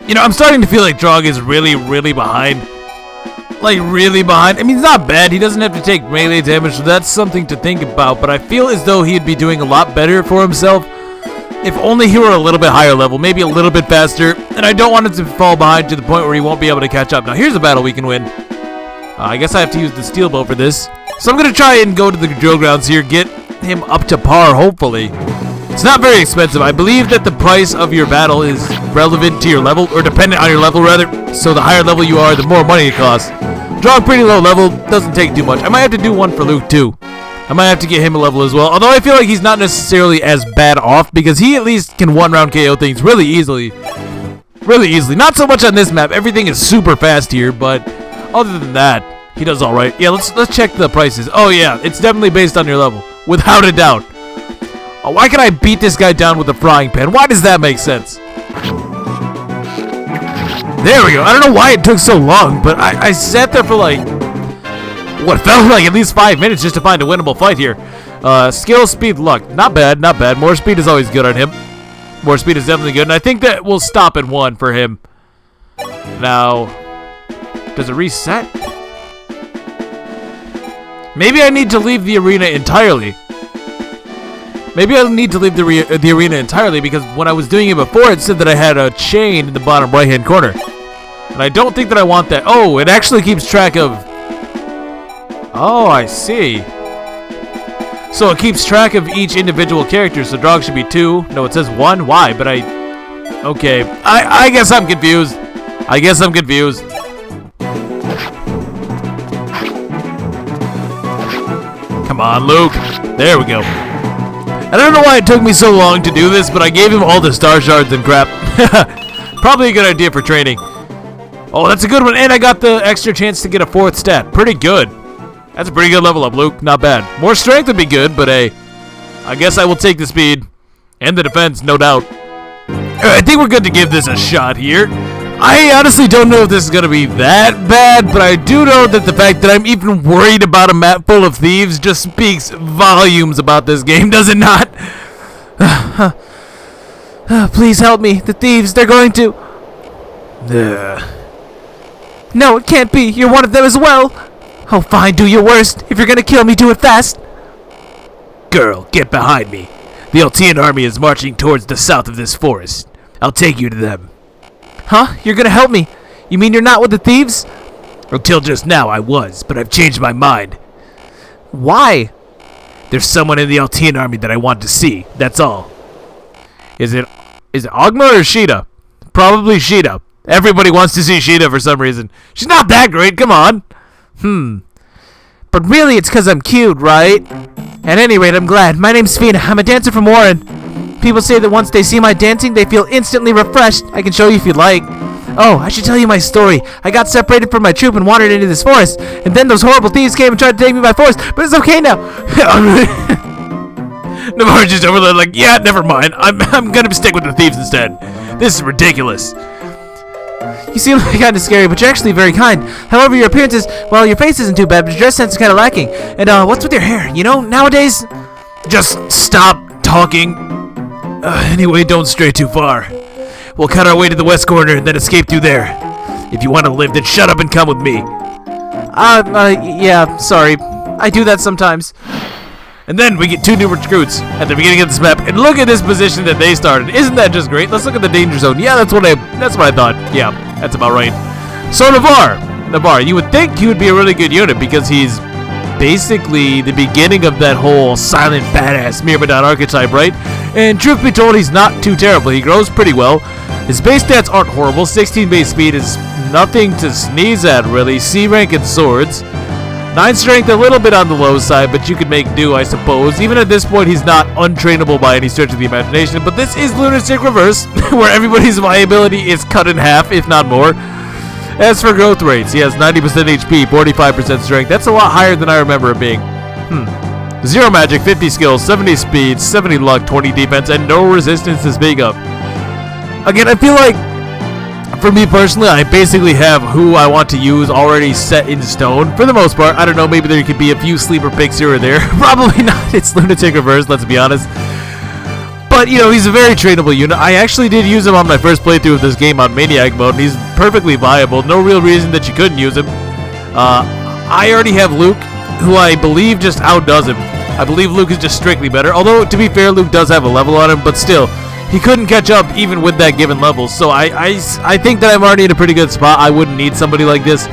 You know, I'm starting to feel like Drog is really, really behind. Like, really behind. I mean, he's not bad. He doesn't have to take melee damage, so that's something to think about. But I feel as though he'd be doing a lot better for himself if only he were a little bit higher level, maybe a little bit faster. And I don't want him to fall behind to the point where he won't be able to catch up. Now, here's a battle we can win. I guess I have to use the steel bow for this. So I'm going to try and go to the drill grounds here, get him up to par, hopefully. It's not very expensive. I believe that the price of your battle is relevant to your level, or dependent on your level, rather. So the higher level you are, the more money it costs. Draw pretty low level, doesn't take too much. I might have to do one for Luke, too. I might have to get him a level as well. Although I feel like he's not necessarily as bad off, because he at least can one-round KO things really easily. Really easily. Not so much on this map. Everything is super fast here, but other than that, he does all right. Yeah, let's check the prices. Oh, yeah, it's definitely based on your level, without a doubt. Oh, why can I beat this guy down with a frying pan? Why does that make sense? There we go. I don't know why it took so long, but I sat there for like, what felt like at least 5 minutes just to find a winnable fight here. Skill, speed, luck. Not bad, not bad. More speed is always good on him. More speed is definitely good, and I think that we'll stop at 1 for him. Now, does it reset? Maybe I need to leave the arena entirely. Maybe I'll need to leave the arena entirely, because when I was doing it before, it said that I had a chain in the bottom right-hand corner. And I don't think that I want that. Oh, it actually keeps track of... Oh, I see. So it keeps track of each individual character, so Drog should be 2. No, it says 1. Why? But I... Okay. I guess I'm confused. Come on, Luke. There we go. I don't know why it took me so long to do this, but I gave him all the star shards and crap. Probably a good idea for training. Oh, that's a good one, and I got the extra chance to get a 4th stat. Pretty good. That's a pretty good level up, Luke. Not bad. More strength would be good, but hey, I guess I will take the speed and the defense, no doubt. I think we're good to give this a shot here. I honestly don't know if this is going to be that bad, but I do know that the fact that I'm even worried about a map full of thieves just speaks volumes about this game, does it not? Please help me. The thieves, they're going to... No, it can't be. You're one of them as well. Oh, fine. Do your worst. If you're going to kill me, do it fast. Girl, get behind me. The Altean army is marching towards the south of this forest. I'll take you to them. Huh? You're going to help me? You mean you're not with the thieves? Until just now I was, but I've changed my mind. Why? There's someone in the Altean army that I want to see. That's all. Is it Ogma or Sheeta? Probably Sheeta. Everybody wants to see Sheeta for some reason. She's not that great, come on. But really it's because I'm cute, right? At any rate, I'm glad. My name's Fina. I'm a dancer from Warren. People say that once they see my dancing, they feel instantly refreshed. I can show you if you'd like. Oh, I should tell you my story. I got separated from my troop and wandered into this forest. And then those horrible thieves came and tried to take me by force. But it's okay now. Navarre just over there like, yeah, never mind. I'm gonna stick with the thieves instead. This is ridiculous. You seem kind of scary, but you're actually very kind. However, your appearance is, well, your face isn't too bad, but your dress sense is kind of lacking. And, what's with your hair? You know, nowadays... Just stop talking. Anyway, don't stray too far. We'll cut our way to the west corner and then escape through there. If you want to live, then shut up and come with me. Yeah, sorry. I do that sometimes. And then we get 2 new recruits at the beginning of this map. And look at this position that they started. Isn't that just great? Let's look at the danger zone. Yeah, that's what I thought. Yeah, that's about right. So Navarre, you would think he would be a really good unit because he's basically the beginning of that whole silent badass Myrmidon archetype, right? And truth be told, he's not too terrible. He grows pretty well. His base stats aren't horrible. 16 base speed is nothing to sneeze at, really. C rank in swords. 9 strength, a little bit on the low side, but you could make do, I suppose. Even at this point, he's not untrainable by any stretch of the imagination. But this is Lunatic Reverse, where everybody's viability is cut in half, if not more. As for growth rates, he has 90% HP, 45% strength. That's a lot higher than I remember it being. 0 magic, 50 skills, 70 speed, 70 luck, 20 defense, and no resistance to speak of. Again, I feel like, for me personally, I basically have who I want to use already set in stone. For the most part, I don't know, maybe there could be a few sleeper picks here or there. Probably not, it's Lunatic Reverse, let's be honest. But, you know, he's a very trainable unit. I actually did use him on my first playthrough of this game on Maniac mode, and he's perfectly viable. No real reason that you couldn't use him. I already have Luke, who I believe just outdoes him. I believe Luke is just strictly better. Although, to be fair, Luke does have a level on him, but still, he couldn't catch up even with that given level. So I think that I'm already in a pretty good spot. I wouldn't need somebody like this.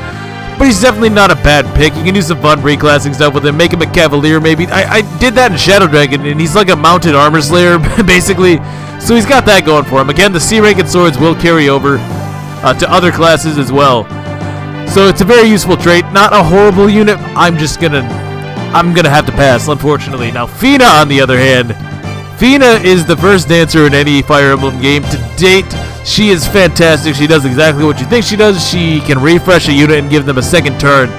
But he's definitely not a bad pick. You can do some fun reclassing stuff with him. Make him a Cavalier, maybe. I did that in Shadow Dragon, and he's like a mounted armor slayer, basically. So he's got that going for him. Again, the C rank and swords will carry over to other classes as well. So it's a very useful trait. Not a horrible unit. I'm gonna have to pass, unfortunately. Now, Fina, on the other hand, Fina is the first dancer in any Fire Emblem game to date. She is fantastic. She does exactly what you think she does. She can refresh a unit and give them a second turn.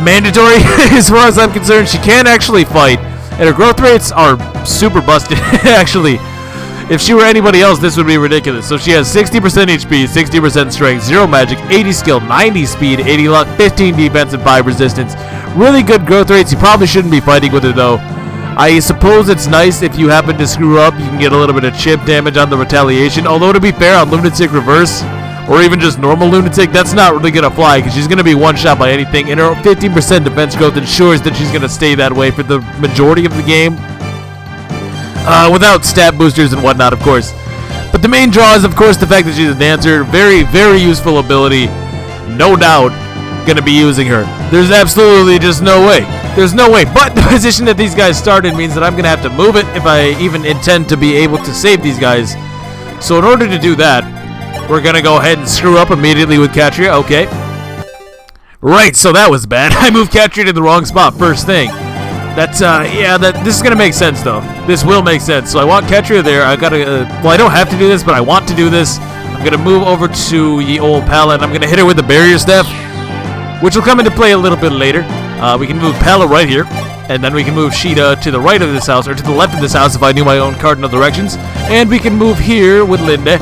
Mandatory, as far as I'm concerned. She can actually fight, and her growth rates are super busted, actually. If she were anybody else, this would be ridiculous. So she has 60% HP, 60% strength, 0 magic, 80 skill, 90 speed, 80 luck, 15 defense, and 5 resistance. Really good growth rates. You probably shouldn't be fighting with her, though. I suppose it's nice if you happen to screw up, you can get a little bit of chip damage on the retaliation. Although, to be fair, on Lunatic Reverse, or even just normal Lunatic, that's not really going to fly, because she's going to be one-shot by anything, and her 15% defense growth ensures that she's going to stay that way for the majority of the game. Without stat boosters and whatnot, of course. But the main draw is, of course, the fact that she's a dancer. Very, very useful ability. No doubt going to be using her. There's absolutely just no way. There's no way. But the position that these guys started means that I'm going to have to move it if I even intend to be able to save these guys. So in order to do that, we're going to go ahead and screw up immediately with Katria. Okay. Right, so that was bad. I moved Katria to the wrong spot first thing. That's, this is going to make sense, though. This will make sense. So I want Katria there. I got to, well, I don't have to do this, but I want to do this. I'm going to move over to the old Pala, and I'm going to hit her with the barrier staff, which will come into play a little bit later. We can move Pala right here, and then we can move Sheeta to the right of this house, or to the left of this house if I knew my own cardinal directions. And we can move here with Linda,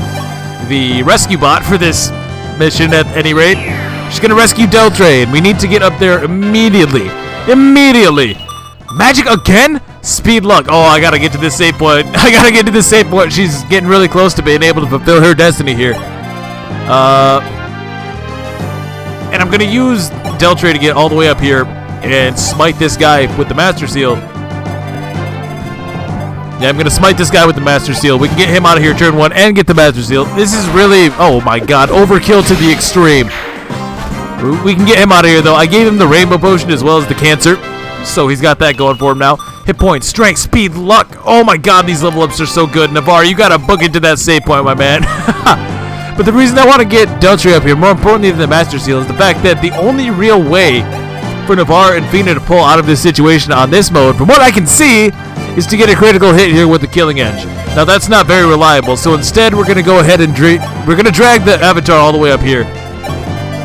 the rescue bot for this mission at any rate. She's going to rescue Deltre, and we need to get up there immediately. Immediately! Magic again? Speed luck. Oh, I gotta get to this save point. I gotta get to this save point. She's getting really close to being able to fulfill her destiny here. And I'm gonna use Deltray to get all the way up here and smite this guy with the Master Seal. Yeah, I'm gonna smite this guy with the Master Seal. We can get him out of here turn 1 and get the Master Seal. This is really, oh my god, overkill to the extreme. We can get him out of here though. I gave him the Rainbow Potion as well as the Cancer, so he's got that going for him now. Hit point, strength, speed, luck. Oh my god, these level ups are so good. Navarre, you gotta book into that save point, my man. But the reason I want to get Deltray up here, more importantly than the Master Seal, is the fact that the only real way for Navarre and Fina to pull out of this situation on this mode, from what I can see, is to get a critical hit here with the Killing Edge. Now that's not very reliable, so instead we're going to go ahead and we're going to drag the Avatar all the way up here,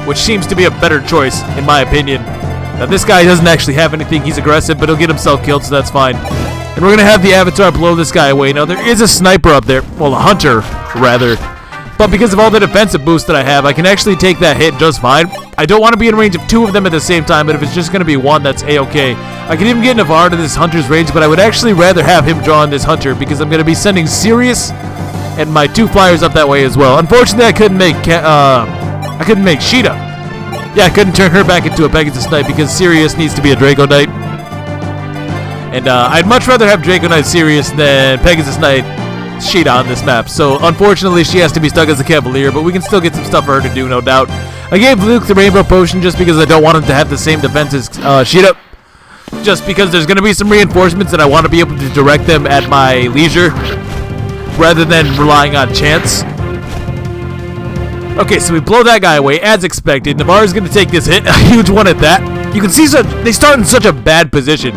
which seems to be a better choice, in my opinion. Now this guy doesn't actually have anything, he's aggressive, but he'll get himself killed, so that's fine. And we're going to have the Avatar blow this guy away. Now there is a sniper up there, well a hunter, rather. But because of all the defensive boost that I have, I can actually take that hit just fine. I don't want to be in range of 2 of them at the same time, but if it's just going to be 1, that's a-okay. I can even get Navarre to this hunter's range, but I would actually rather have him draw on this hunter because I'm going to be sending Sirius and my 2 flyers up that way as well. Unfortunately, I couldn't make Sheeta. Yeah, I couldn't turn her back into a Pegasus Knight because Sirius needs to be a Draco Knight. And I'd much rather have Draco Knight Sirius than Pegasus Knight Sheeta on this map, so unfortunately she has to be stuck as a Cavalier, but we can still get some stuff for her to do, no doubt. I gave Luke the Rainbow Potion just because I don't want him to have the same defense as Sheeta, just because there's going to be some reinforcements and I want to be able to direct them at my leisure rather than relying on chance. Okay, so we blow that guy away as expected. Navarre's going to take this hit, a huge one at that. You can see they start in such a bad position.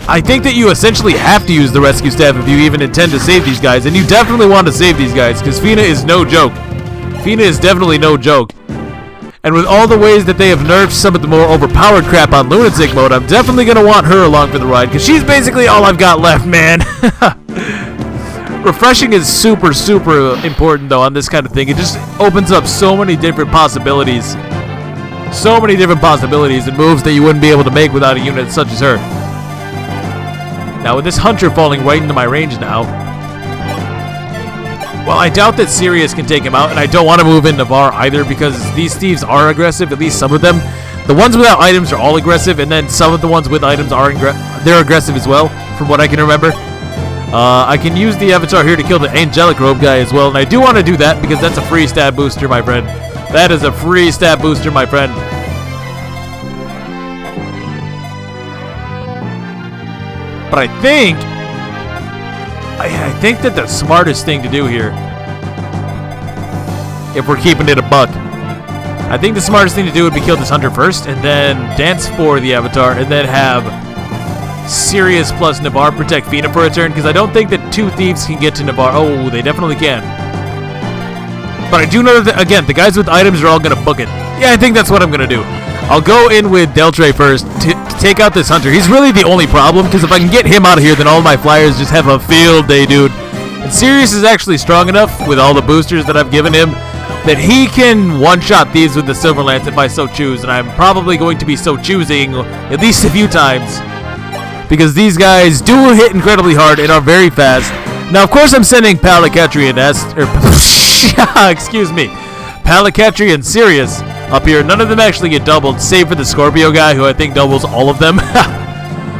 I think that you essentially have to use the rescue staff if you even intend to save these guys, and you definitely want to save these guys, because Fina is no joke. Fina is definitely no joke. And with all the ways that they have nerfed some of the more overpowered crap on Lunatic mode, I'm definitely going to want her along for the ride, because she's basically all I've got left, man. Refreshing is super, super important, though, on this kind of thing. It just opens up so many different possibilities. So many different possibilities and moves that you wouldn't be able to make without a unit such as her. Now, with this Hunter falling right into my range now, well, I doubt that Sirius can take him out, and I don't want to move in Navarre either because these Thieves are aggressive, at least some of them. The ones without items are all aggressive, and then some of the ones with items are they're aggressive as well, from what I can remember. I can use the Avatar here to kill the Angelic Robe guy as well, and I do want to do that because that's a free stat booster, my friend. That is a free stat booster, my friend. But I think that the smartest thing to do here, if we're keeping it a buck, I think the smartest thing to do would be kill this Hunter first, and then dance for the Avatar, and then have Sirius plus Navarre protect Fina for a turn, because I don't think that 2 Thieves can get to Navarre. Oh, they definitely can. But I do know that, again, the guys with items are all going to book it. Yeah, I think that's what I'm going to do. I'll go in with Deltray first to take out this Hunter. He's really the only problem, because if I can get him out of here, then all my flyers just have a field day, dude. And Sirius is actually strong enough, with all the boosters that I've given him, that he can one-shot Thieves with the Silver Lance if I so choose, and I'm probably going to be so choosing at least a few times, because these guys do hit incredibly hard and are very fast. Now, of course, I'm sending Palakatri and excuse me, Palakatri and Sirius up here. None of them actually get doubled, save for the Scorpio guy, who I think doubles all of them.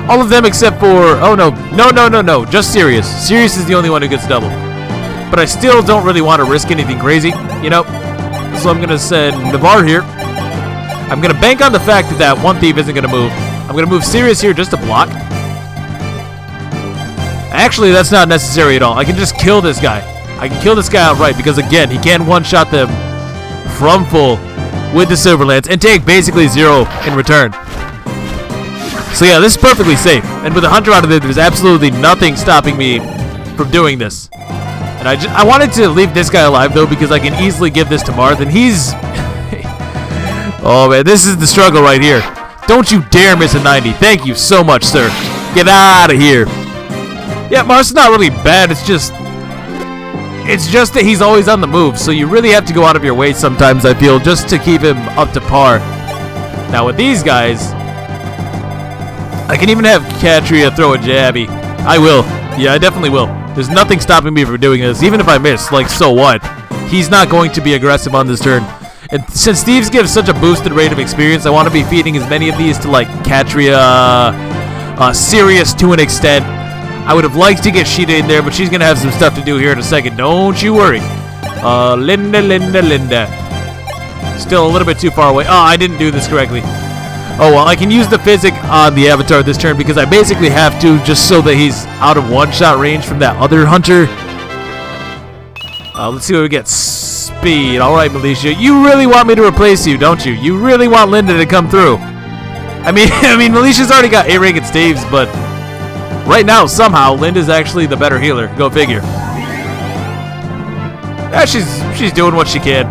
All of them except for, oh no, just Sirius. Sirius is the only one who gets doubled. But I still don't really want to risk anything crazy, you know? So I'm going to send Navarre here. I'm going to bank on the fact that that 1 Thief isn't going to move. I'm going to move Sirius here just to block. Actually, that's not necessary at all. I can just kill this guy. I can kill this guy outright because, again, he can one-shot them from full with the Silver Lance and take basically 0 in return. So yeah, this is perfectly safe. And with a Hunter out of there, there's absolutely nothing stopping me from doing this. And I wanted to leave this guy alive, though, because I can easily give this to Marth, and he's... Oh, man, this is the struggle right here. Don't you dare miss a 90. Thank you so much, sir. Get out of here. Yeah, Marth's not really bad. It's just that he's always on the move, so you really have to go out of your way sometimes, I feel, just to keep him up to par. Now, with these guys, I can even have Katria throw a jabby. I will. Yeah, I definitely will. There's nothing stopping me from doing this. Even if I miss, like, so what? He's not going to be aggressive on this turn. And since Thieves gives such a boosted rate of experience, I want to be feeding as many of these to, like, Katria, Sirius to an extent. I would have liked to get Sheeta in there, but she's going to have some stuff to do here in a second. Don't you worry. Linda. Still a little bit too far away. Oh, I didn't do this correctly. Oh, well, I can use the physic on the avatar this turn because I basically have to just so that he's out of one-shot range from that other hunter. Let's see what we get. Speed. All right, Militia. You really want me to replace you, don't you? You really want Linda to come through. I mean, Militia's already got A-rank and Staves, but right now, somehow, Linda's actually the better healer. Go figure. Yeah, she's doing what she can.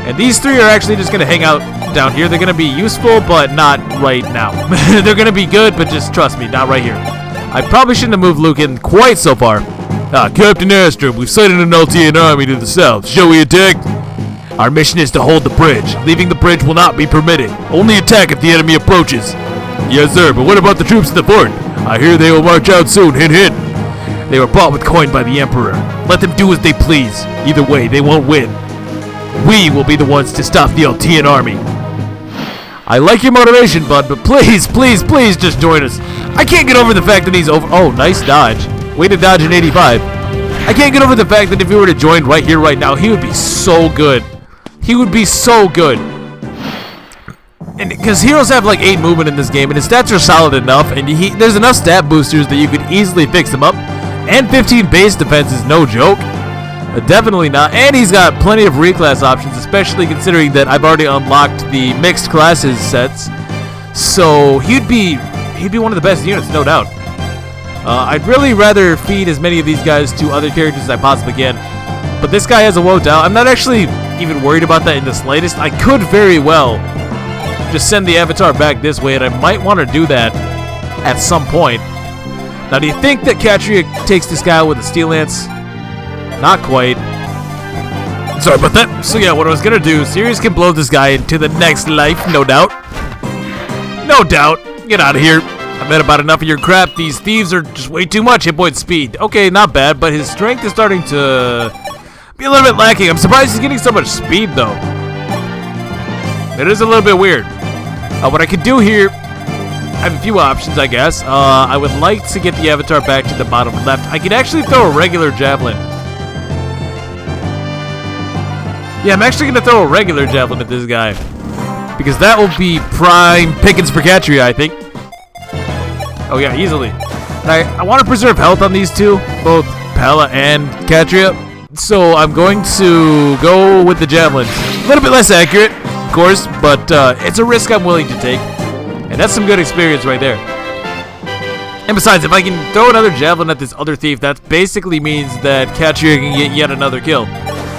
And these three are actually just going to hang out down here. They're going to be useful, but not right now. They're going to be good, but just trust me, not right here. I probably shouldn't have moved Luke in quite so far. Captain Astra, we've sighted an LTN army to the south. Shall we attack? Our mission is to hold the bridge. Leaving the bridge will not be permitted. Only attack if the enemy approaches. Yes, sir, but what about the troops in the fort? I hear they will march out soon. Hint, hint. They were bought with coin by the Emperor. Let them do as they please. Either way, they won't win. We will be the ones to stop the Altian army. I like your motivation, bud, but please, please, please just join us. I can't get over the fact that he's over... Oh, nice dodge. Way to dodge in 85. I can't get over the fact that if he were to join right here, right now, he would be so good. He would be so good. And because heroes have like 8 movement in this game, and his stats are solid enough, and there's enough stat boosters that you could easily fix him up. And 15 base defense is no joke. Definitely not. And he's got plenty of reclass options, especially considering that I've already unlocked the mixed classes sets. So he'd be one of the best units, no doubt. I'd really rather feed as many of these guys to other characters as I possibly can. But this guy has a woe down. I'm not actually even worried about that in the slightest. I could very well just send the avatar back this way, and I might want to do that at some point. Now, do you think that Katria takes this guy with a Steel Lance? Not quite. Sorry about that. So yeah, what I was gonna do, Sirius can blow this guy into the next life, no doubt. No doubt. Get out of here. I've had about enough of your crap. These thieves are just way too much hit point speed. Okay, not bad, but his strength is starting to be a little bit lacking. I'm surprised he's getting so much speed, though. It is a little bit weird. What I could do here, I have a few options, I guess. I would like to get the avatar back to the bottom left. I could actually throw a regular javelin. Yeah, I'm actually going to throw a regular javelin at this guy. Because that will be prime pickings for Katria, I think. Oh yeah, easily. And I want to preserve health on these two, both Pella and Katria. So I'm going to go with the javelin. A little bit less accurate, of course, but it's a risk I'm willing to take. And that's some good experience right there. And besides, if I can throw another javelin at this other thief, that basically means that Katria can get yet another kill.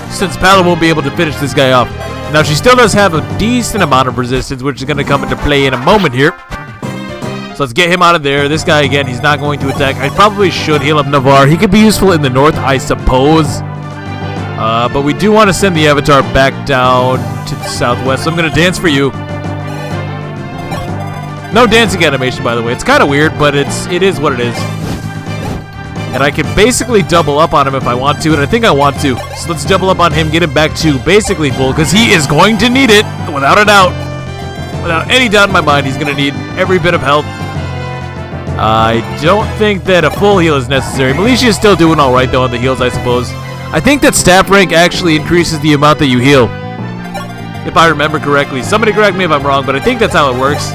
Since Palla won't be able to finish this guy off. Now, she still does have a decent amount of resistance, which is going to come into play in a moment here. So let's get him out of there. This guy, again, he's not going to attack. I probably should heal up Navarre. He could be useful in the north, I suppose. But we do want to send the avatar back down to the southwest. So I'm going to dance for you. No dancing animation, by the way. It's kind of weird, but it is what it is. And I can basically double up on him if I want to, and I think I want to. So let's double up on him, get him back to basically full, because he is going to need it, without a doubt. Without any doubt in my mind, he's going to need every bit of help. I don't think that a full heal is necessary. Militia is still doing alright, though, on the heals, I suppose. I think that staff rank actually increases the amount that you heal. If I remember correctly. Somebody correct me if I'm wrong, but I think that's how it works.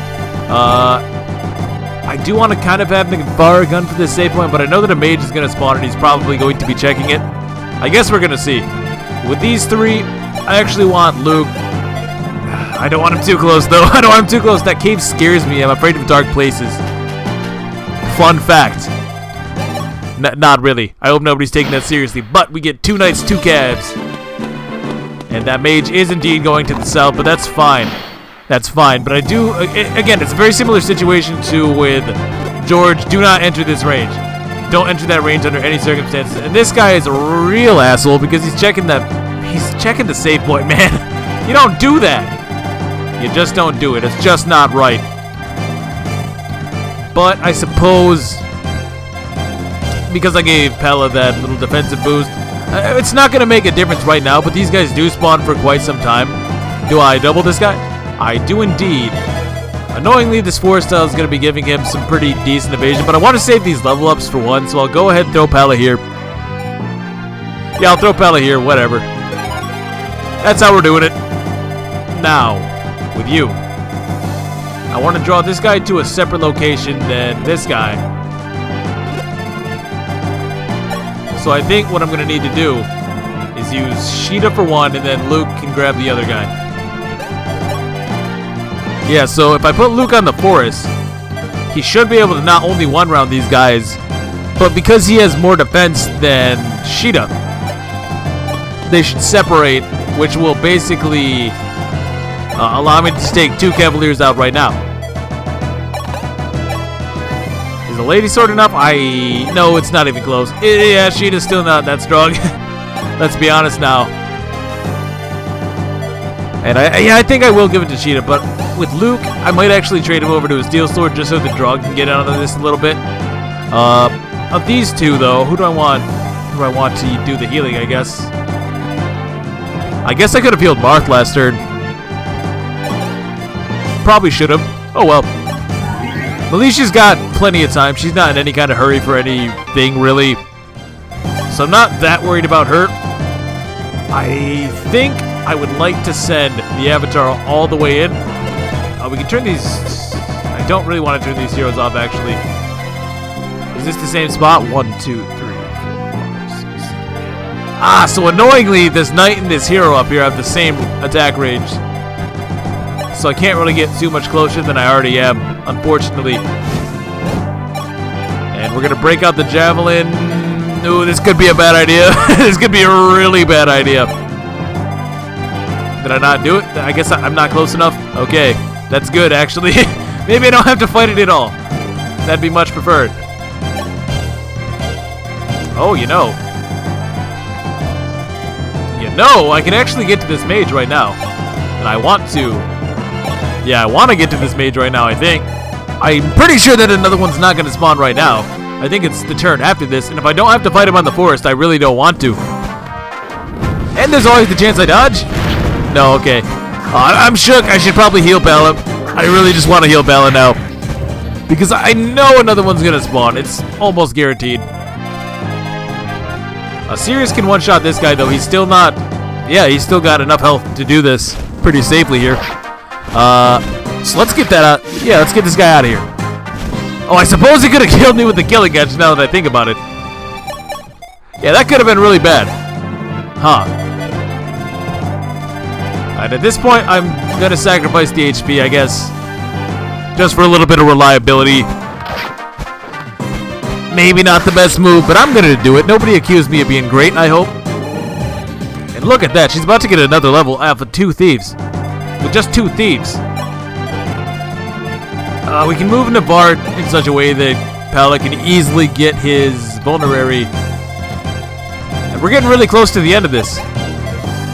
I do want to kind of have Navarre gun for this save point, but I know that a mage is going to spawn and he's probably going to be checking it. I guess we're going to see. With these three, I actually want Luke. I don't want him too close, though. I don't want him too close. That cave scares me. I'm afraid of dark places. Fun fact. Not really. I hope nobody's taking that seriously. But we get 2 knights, 2 calves. And that mage is indeed going to the south, but that's fine. That's fine, but I do, again, it's a very similar situation to with George. Do not enter this range. Don't enter that range under any circumstances. And this guy is a real asshole because he's checking the save point, man. You don't do that. You just don't do it. It's just not right. But I suppose because I gave Pella that little defensive boost, it's not going to make a difference right now, but these guys do spawn for quite some time. Do I double this guy? I do indeed. Annoyingly, this 4-style is going to be giving him some pretty decent evasion, but I want to save these level ups for one, so I'll go ahead and throw Pella here. Yeah, I'll throw Pella here, whatever. That's how we're doing it. Now, with you. I want to draw this guy to a separate location than this guy. So I think what I'm going to need to do is use Sheeta for one, and then Luke can grab the other guy. Yeah, so if I put Luke on the forest, he should be able to not only one-round these guys, but because he has more defense than Sheeta, they should separate, which will basically allow me to take 2 Cavaliers out right now. Is the Lady Sword enough? No, it's not even close. Yeah, Sheeta's still not that strong. Let's be honest now. And I think I will give it to Sheeta, but with Luke, I might actually trade him over to his Steel Sword just so the drug can get out of this a little bit. Of these two, though, who do I want? Who do I want to do the healing, I guess? I guess I could have healed Marth last turn. Probably should have. Oh well. Melicia's got plenty of time. She's not in any kind of hurry for anything, really. So I'm not that worried about her. I think I would like to send the Avatar all the way in. We can turn these... I don't really want to turn these heroes off, actually. Is this the same spot? 1, 2, 3, 4, 5, 6. Ah, so annoyingly, this knight and this hero up here have the same attack range. So I can't really get too much closer than I already am, unfortunately. And we're going to break out the javelin. Ooh, this could be a bad idea. This could be a really bad idea. Did I not do it? I guess I'm not close enough. Okay, that's good, actually. Maybe I don't have to fight it at all. That'd be much preferred. Oh, you know, I can actually get to this mage right now. And I want to. Yeah, I want to get to this mage right now, I think. I'm pretty sure that another one's not going to spawn right now. I think it's the turn after this, and if I don't have to fight him on the forest, I really don't want to. And there's always the chance I dodge. No, okay. I'm shook. I should probably heal Bella. I really just want to heal Bella now. Because I know another one's going to spawn. It's almost guaranteed. Sirius can one-shot this guy, though. He's still not... Yeah, he's still got enough health to do this pretty safely here. So let's get that out. Yeah, let's get this guy out of here. Oh, I suppose he could have killed me with the killing edge now that I think about it. Yeah, that could have been really bad. Huh. And at this point, I'm going to sacrifice the HP, I guess. Just for a little bit of reliability. Maybe not the best move, but I'm going to do it. Nobody accused me of being great, I hope. And look at that. She's about to get another level off of 2 Thieves. With just 2 Thieves. We can move into Bart in such a way that Pella can easily get his vulnerary. And we're getting really close to the end of this.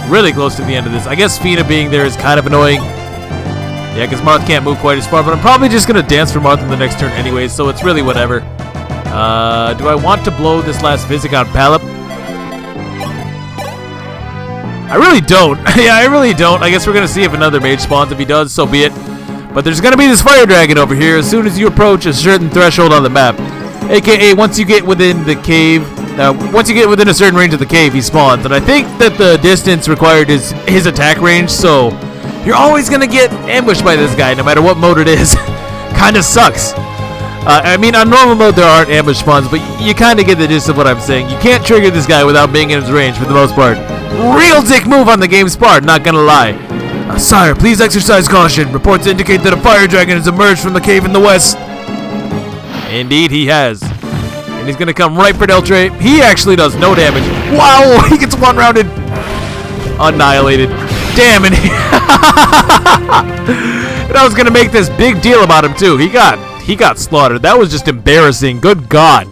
Really close to the end of this. I guess Fina being there is kind of annoying. Yeah, because Marth can't move quite as far, but I'm probably just going to dance for Marth in the next turn anyway, so it's really whatever. Do I want to blow this last Physic on Palip? I really don't. Yeah, I really don't. I guess we're going to see if another mage spawns. If he does, so be it. But there's going to be this fire dragon over here as soon as you approach a certain threshold on the map. AKA, once you get within the cave, once you get within a certain range of the cave, he spawns. And I think that the distance required is his attack range, so you're always going to get ambushed by this guy, no matter what mode it is. Kind of sucks. I mean, on normal mode, there aren't ambush spawns, but you kind of get the gist of what I'm saying. You can't trigger this guy without being in his range for the most part. Real dick move on the game's part, not gonna lie. Sire, please exercise caution. Reports indicate that a fire dragon has emerged from the cave in the west. Indeed, he has. And he's gonna come right for Deltre. He actually does no damage. Wow, he gets one-rounded. Annihilated. Damn it. And I was gonna make this big deal about him, too. He got slaughtered. That was just embarrassing. Good God.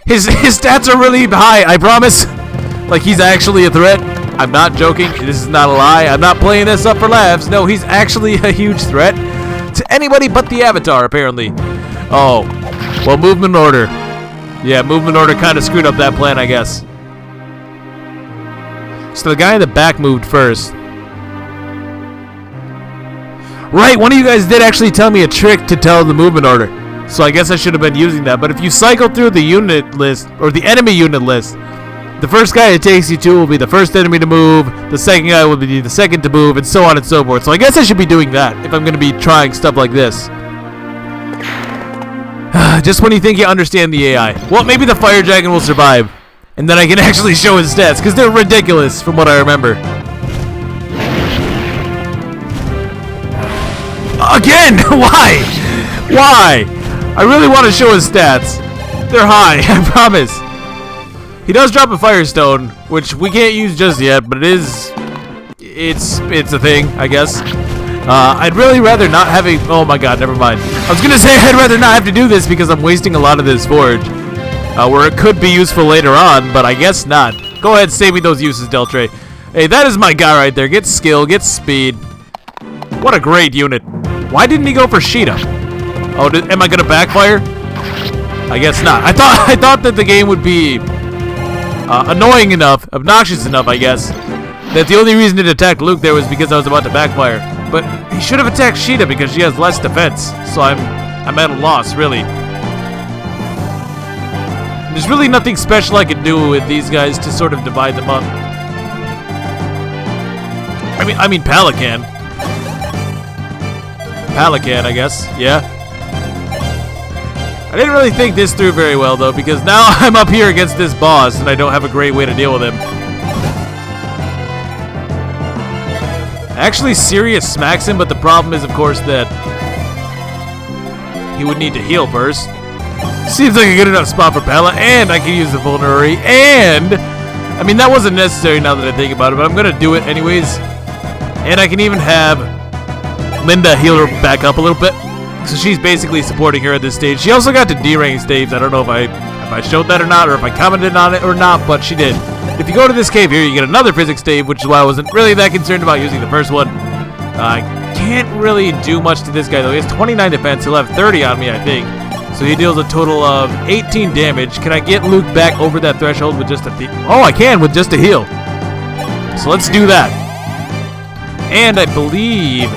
His stats are really high, I promise. Like, he's actually a threat. I'm not joking. This is not a lie. I'm not playing this up for laughs. No, he's actually a huge threat to anybody but the Avatar, apparently. Oh. Well, movement order. Yeah, movement order kind of screwed up that plan, I guess. So the guy in the back moved first. Right, one of you guys did actually tell me a trick to tell the movement order. So I guess I should have been using that. But if you cycle through the unit list, or the enemy unit list, the first guy it takes you to will be the first enemy to move, the second guy will be the second to move, and so on and so forth. So I guess I should be doing that if I'm going to be trying stuff like this. Just when you think you understand the AI. Well, maybe the fire dragon will survive. And then I can actually show his stats, because they're ridiculous from what I remember. Again! Why? Why? I really want to show his stats. They're high, I promise. He does drop a Firestone, which we can't use just yet, but it's a thing, I guess. I'd really rather not having... Oh my god, never mind. I was gonna say I'd rather not have to do this because I'm wasting a lot of this forge. Where it could be useful later on, but I guess not. Go ahead, save me those uses, Deltre. Hey, that is my guy right there. Get skill, get speed. What a great unit. Why didn't he go for Sheeta? Oh, am I gonna backfire? I guess not. I thought that the game would be annoying enough, obnoxious enough, I guess, that the only reason to attack Luke there was because I was about to backfire. But he should have attacked Sheeta because she has less defense. So I'm at a loss, really. There's really nothing special I can do with these guys to sort of divide them up. I mean, Pelican. Pelican, I guess. Yeah. I didn't really think this through very well, though, because now I'm up here against this boss, and I don't have a great way to deal with him. Actually, Sirius smacks him, but the problem is, of course, that he would need to heal first. Seems like a good enough spot for Pella, and I can use the vulnerary, and... I mean, that wasn't necessary now that I think about it, but I'm going to do it anyways. And I can even have Linda heal her back up a little bit. So she's basically supporting her at this stage. She also got to D-rank stage. I don't know if I showed that or not, or if I commented on it or not, but she did. If you go to this cave here, you get another physics stave, which is why I wasn't really that concerned about using the first one. I can't really do much to this guy, though. He has 29 defense. He'll have 30 on me, I think. So he deals a total of 18 damage. Can I get Luke back over that threshold with just a... Oh, I can with just a heal. So let's do that. And I believe...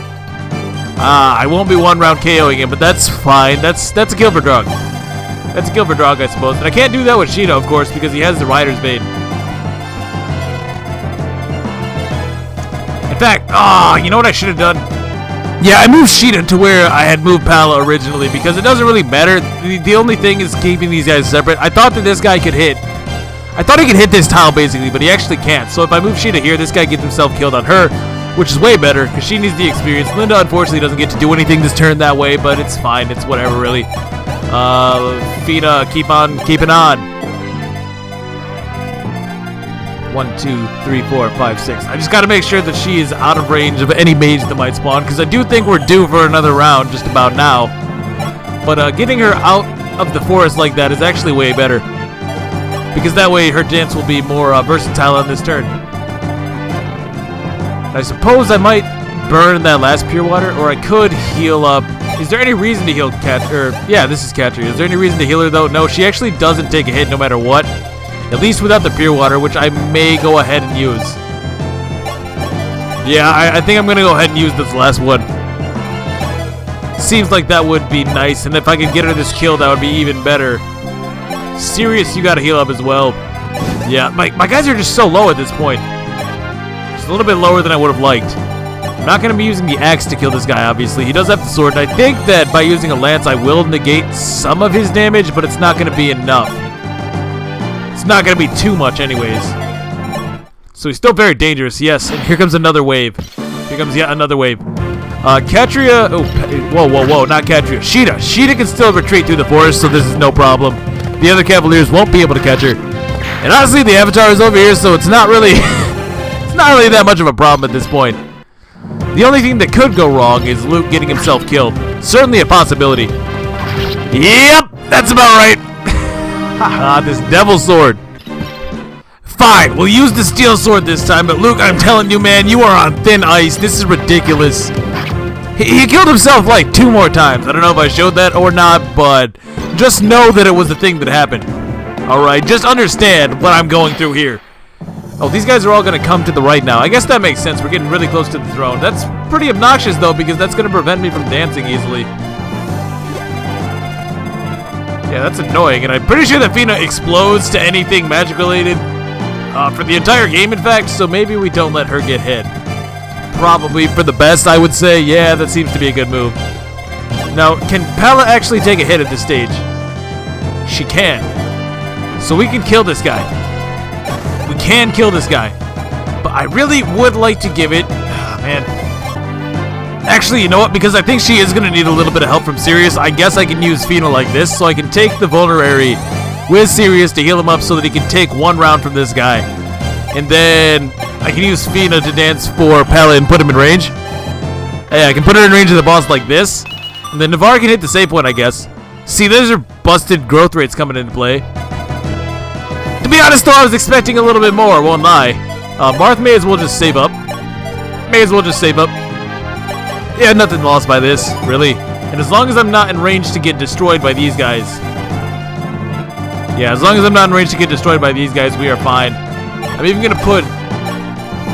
I won't be one round KOing him, but that's fine. That's a kill for Drog. That's a kill for Drog, I suppose. And I can't do that with Sheeta, of course, because he has the Rider's Bane. In fact, you know what I should have done? Yeah, I moved Sheeta to where I had moved Pala originally, because it doesn't really matter. The only thing is keeping these guys separate. I thought that this guy could hit. I thought he could hit this tile, basically, but he actually can't. So if I move Sheeta here, this guy gets himself killed on her, which is way better, because she needs the experience. Linda, unfortunately, doesn't get to do anything this turn that way, but it's fine. It's whatever, really. Fina, keep on keeping on. 1, 2, 3, 4, 5, 6. I just got to make sure that she is out of range of any mage that might spawn, because I do think we're due for another round just about now. But getting her out of the forest like that is actually way better, because that way her dance will be more versatile on this turn. I suppose I might burn that last pure water, or I could heal up. Is there any reason to heal yeah, this is Katri. Is there any reason to heal her, though? No, she actually doesn't take a hit no matter what. At least without the pure water, which I may go ahead and use. Yeah, I think I'm going to go ahead and use this last one. Seems like that would be nice, and if I could get her this kill, that would be even better. Sirius, you got to heal up as well. Yeah, my guys are just so low at this point. A little bit lower than I would have liked. I'm not going to be using the axe to kill this guy, obviously. He does have the sword, and I think that by using a lance, I will negate some of his damage, but it's not going to be enough. It's not going to be too much anyways. So he's still very dangerous, yes. And here comes another wave. Here comes yet another wave. Katria... Oh, whoa, not Katria. Sheeta. Sheeta can still retreat through the forest, so this is no problem. The other Cavaliers won't be able to catch her. And honestly, the Avatar is over here, so it's not really... not really that much of a problem at this point. The only thing that could go wrong is Luke getting himself killed. Certainly a possibility. Yep, that's about right. Haha, this devil sword. Fine, we'll use the steel sword this time, but Luke, I'm telling you, man, you are on thin ice. This is ridiculous. He killed himself like 2 more times. I don't know if I showed that or not, but just know that it was a thing that happened. Alright, just understand what I'm going through here. Oh, these guys are all going to come to the right now. I guess that makes sense. We're getting really close to the throne. That's pretty obnoxious, though, because that's going to prevent me from dancing easily. Yeah, that's annoying, and I'm pretty sure that Fina explodes to anything magic-related for the entire game, in fact, so maybe we don't let her get hit. Probably for the best, I would say. Yeah, that seems to be a good move. Now, can Pala actually take a hit at this stage? She can. So we can kill this guy. We can kill this guy. But I really would like to give it... Oh, man. Actually, you know what? Because I think she is going to need a little bit of help from Sirius, I guess I can use Fina like this, so I can take the Vulnerary with Sirius to heal him up so that he can take 1 round from this guy. And then I can use Fina to dance for Pala and put him in range. Hey, I can put her in range of the boss like this. And then Navarre can hit the save point, I guess. See, those are busted growth rates coming into play. To be honest, though, I was expecting a little bit more, won't lie. Marth may as well just save up. Yeah, nothing lost by this, really. And as long as I'm not in range to get destroyed by these guys. Yeah, as long as I'm not in range to get destroyed by these guys, we are fine. I'm even going to put...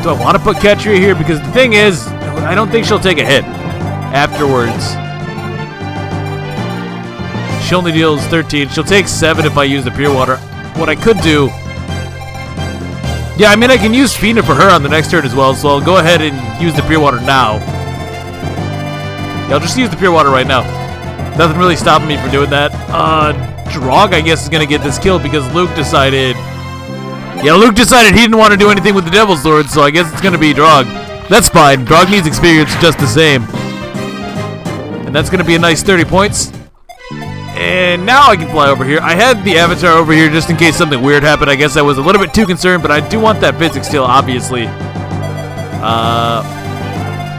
Do I want to put Katria here? Because the thing is, I don't think she'll take a hit afterwards. She only deals 13. She'll take 7 if I use the Pure Water. What I could do... Yeah, I mean, I can use Fina for her on the next turn as well, so I'll go ahead and use the Pure Water now. Yeah, I'll just use the Pure Water right now. Nothing really stopping me from doing that. Drog, I guess, is going to get this kill because Luke decided... Yeah, Luke decided he didn't want to do anything with the Devil's Sword, so I guess it's going to be Drog. That's fine. Drog needs experience just the same. And that's going to be a nice 30 points. And now I can fly over here. I had the Avatar over here just in case something weird happened. I guess I was a little bit too concerned, but I do want that physics still, obviously.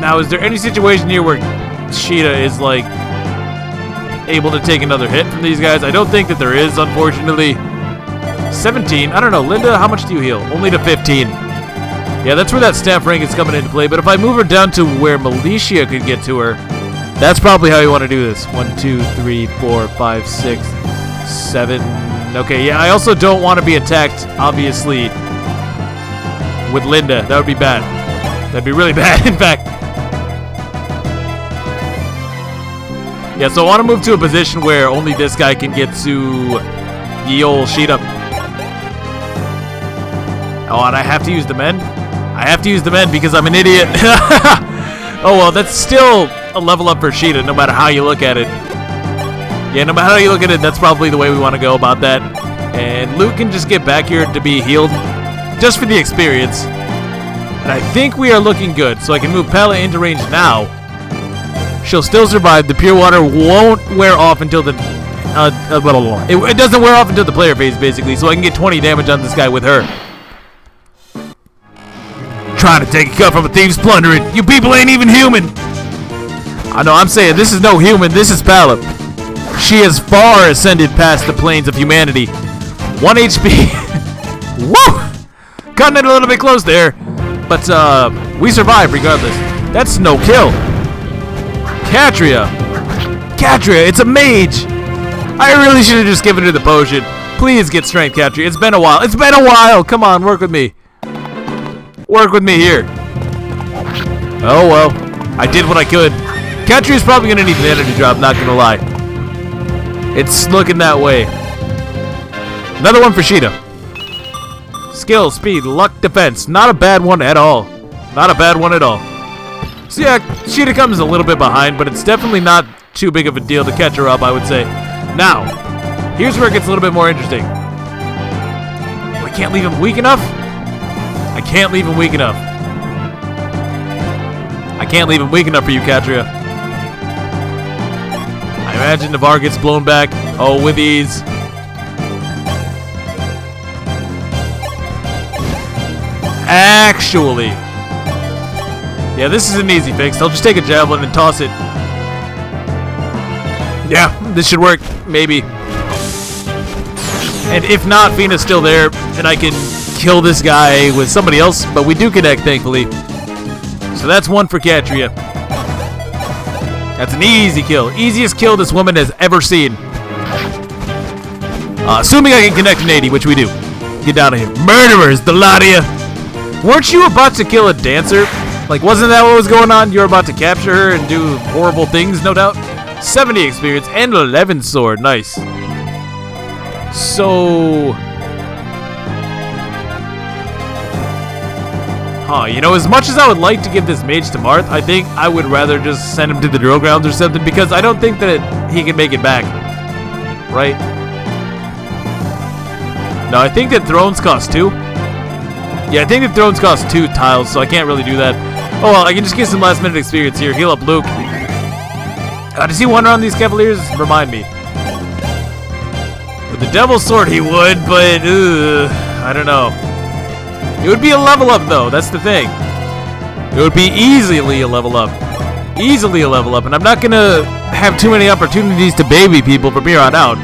Now, is there any situation here where Sheeta is, like, able to take another hit from these guys? I don't think that there is, unfortunately. 17. I don't know. Linda, how much do you heal? Only to 15. Yeah, that's where that staff rank is coming into play. But if I move her down to where Militia could get to her, that's probably how you want to do this. 1, 2, 3, 4, 5, 6, 7. Okay, yeah, I also don't want to be attacked, obviously, with Linda. That would be bad. That'd be really bad, in fact. Yeah, so I want to move to a position where only this guy can get to ye ol' Sheeta. Oh, and I have to use the men? I have to use the men because I'm an idiot. Oh, well, that's still a level up for Sheeta, no matter how you look at it. Yeah, no matter how you look at it, that's probably the way we want to go about that. And Luke can just get back here to be healed, just for the experience. And I think we are looking good, so I can move Pala into range now. She'll still survive. The Pure Water won't wear off until the... it doesn't wear off until the player phase, basically, so I can get 20 damage on this guy with her. Trying to take a cut from a thief's plundering. You people ain't even human. I know, I'm saying this is no human. This is Pala. She has far ascended past the planes of humanity. 1 HP. Woo! Cutting it a little bit close there. But, we survived regardless. That's no kill. Katria, it's a mage. I really should have just given her the potion. Please get strength, Katria. It's been a while. Come on, work with me. Work with me here. Oh, well. I did what I could. Katria's probably going to need an energy drop, not going to lie. It's looking that way. Another one for Sheeta. Skill, speed, luck, defense. Not a bad one at all. Not a bad one at all. So yeah, Sheeta comes a little bit behind, but it's definitely not too big of a deal to catch her up, I would say. Now, here's where it gets a little bit more interesting. I can't leave him weak enough? I can't leave him weak enough. I can't leave him weak enough for you, Katria. I imagine Navarre gets blown back. Oh, with ease. Actually. Yeah, this is an easy fix. I'll just take a javelin and toss it. Yeah, this should work. Maybe. And if not, Fina's still there, and I can kill this guy with somebody else, but we do connect, thankfully. So that's one for Katria. That's an easy kill. Easiest kill this woman has ever seen. Assuming I can connect an 80, which we do. Get down of here. Murderers, the lot of you. Weren't you about to kill a dancer? Like, wasn't that what was going on? You were about to capture her and do horrible things, no doubt? 70 experience and 11 sword. Nice. So... you know, as much as I would like to give this mage to Marth, I think I would rather just send him to the drill grounds or something, because I don't think that he can make it back. Right? No, I think that thrones cost 2. Yeah, I think that thrones cost 2 tiles, so I can't really do that. Oh well, I can just get some last minute experience here. Heal up Luke. Does he wander on these cavaliers? Remind me. With the devil's sword he would, but I don't know. It would be a level up though, that's the thing. It would be easily a level up. Easily a level up, and I'm not gonna have too many opportunities to baby people from here on out.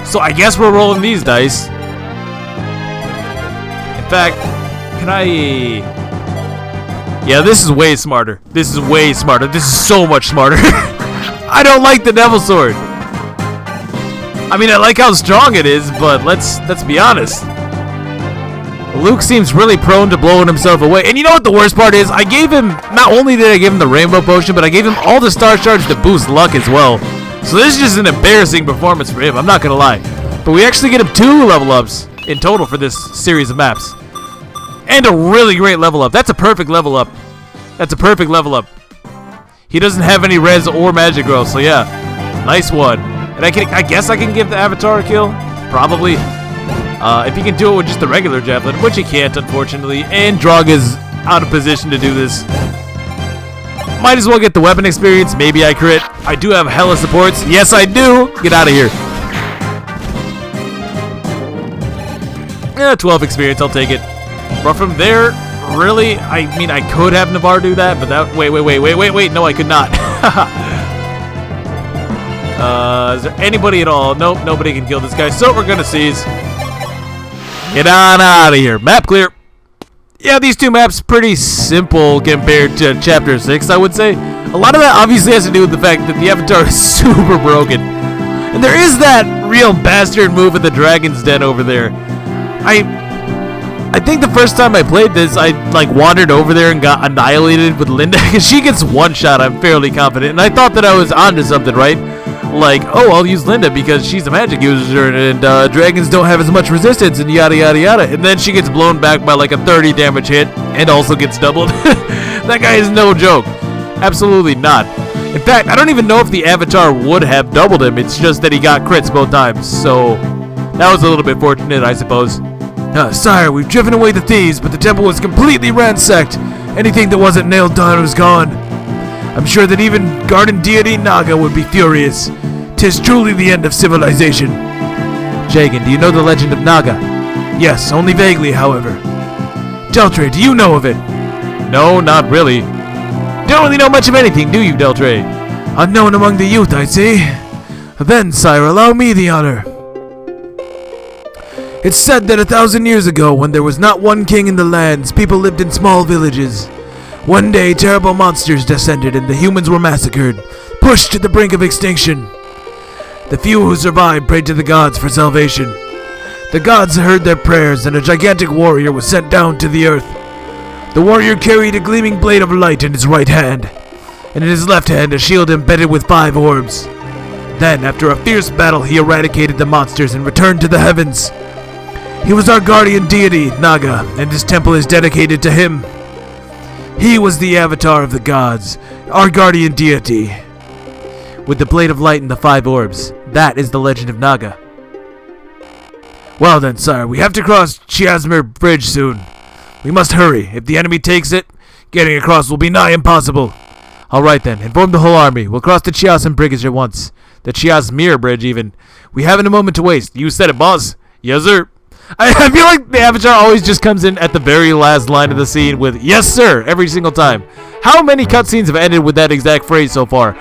So I guess we're rolling these dice. In fact, can I... Yeah, this is way smarter. This is way smarter. This is so much smarter. I don't like the devil sword. I mean, I like how strong it is, but let's be honest. Luke seems really prone to blowing himself away. And you know what the worst part is? I gave him, not only did I give him the rainbow potion, but I gave him all the star shards to boost luck as well. So this is just an embarrassing performance for him, I'm not gonna lie. But we actually get him 2 level ups in total for this series of maps. And a really great level up. That's a perfect level up. That's a perfect level up. He doesn't have any res or magic growth, so yeah. Nice one. And I guess I can give the Avatar a kill? Probably. If he can do it with just the regular javelin, which he can't, unfortunately. And Drog is out of position to do this. Might as well get the weapon experience. Maybe I crit. I do have hella supports. Yes, I do. Get out of here. 12 experience. I'll take it. But from there, really, I mean, I could have Navarre do that, but that... Wait. No, I could not. Is there anybody at all? Nope, nobody can kill this guy, so we're gonna seize. Get on out of here. Map clear. Yeah, these 2 maps pretty simple compared to Chapter 6, I would say. A lot of that obviously has to do with the fact that the Avatar is super broken. And there is that real bastard move at the Dragon's Den over there. I think the first time I played this, I like wandered over there and got annihilated with Linda, because she gets one shot, I'm fairly confident. And I thought that I was onto something, right? Like, oh, I'll use Linda because she's a magic user and dragons don't have as much resistance and yada yada yada. And then she gets blown back by like a 30 damage hit and also gets doubled. That guy is no joke. Absolutely not. In fact, I don't even know if the Avatar would have doubled him. It's just that he got crits both times. So that was a little bit fortunate, I suppose. Sire, we've driven away the thieves, but the temple was completely ransacked. Anything that wasn't nailed down was gone. I'm sure that even garden deity Naga would be furious. 'Tis truly the end of civilization. Jagan, do you know the legend of Naga? Yes, only vaguely, however. Deltre, do you know of it? No, not really. Don't really know much of anything, do you, Deltre? Unknown among the youth, I see. Then, sire, allow me the honor. It's said that 1,000 years ago, when there was not one king in the lands, people lived in small villages. One day, terrible monsters descended and the humans were massacred, pushed to the brink of extinction. The few who survived prayed to the gods for salvation. The gods heard their prayers and a gigantic warrior was sent down to the earth. The warrior carried a gleaming blade of light in his right hand, and in his left hand a shield embedded with 5 orbs. Then, after a fierce battle, he eradicated the monsters and returned to the heavens. He was our guardian deity, Naga, and his temple is dedicated to him. He was the avatar of the gods, our guardian deity. With the blade of light and the 5 orbs, that is the legend of Naga. Well then, sire, we have to cross Chiasmir Bridge soon. We must hurry. If the enemy takes it, getting across will be nigh impossible. Alright then, inform the whole army. We'll cross the Chiasm Bridge at once. The Chiasmir Bridge, even. We haven't a moment to waste. You said it, boss. Yes, sir. I feel like the Avatar always just comes in at the very last line of the scene with, yes, sir, every single time. How many cutscenes have ended with that exact phrase so far?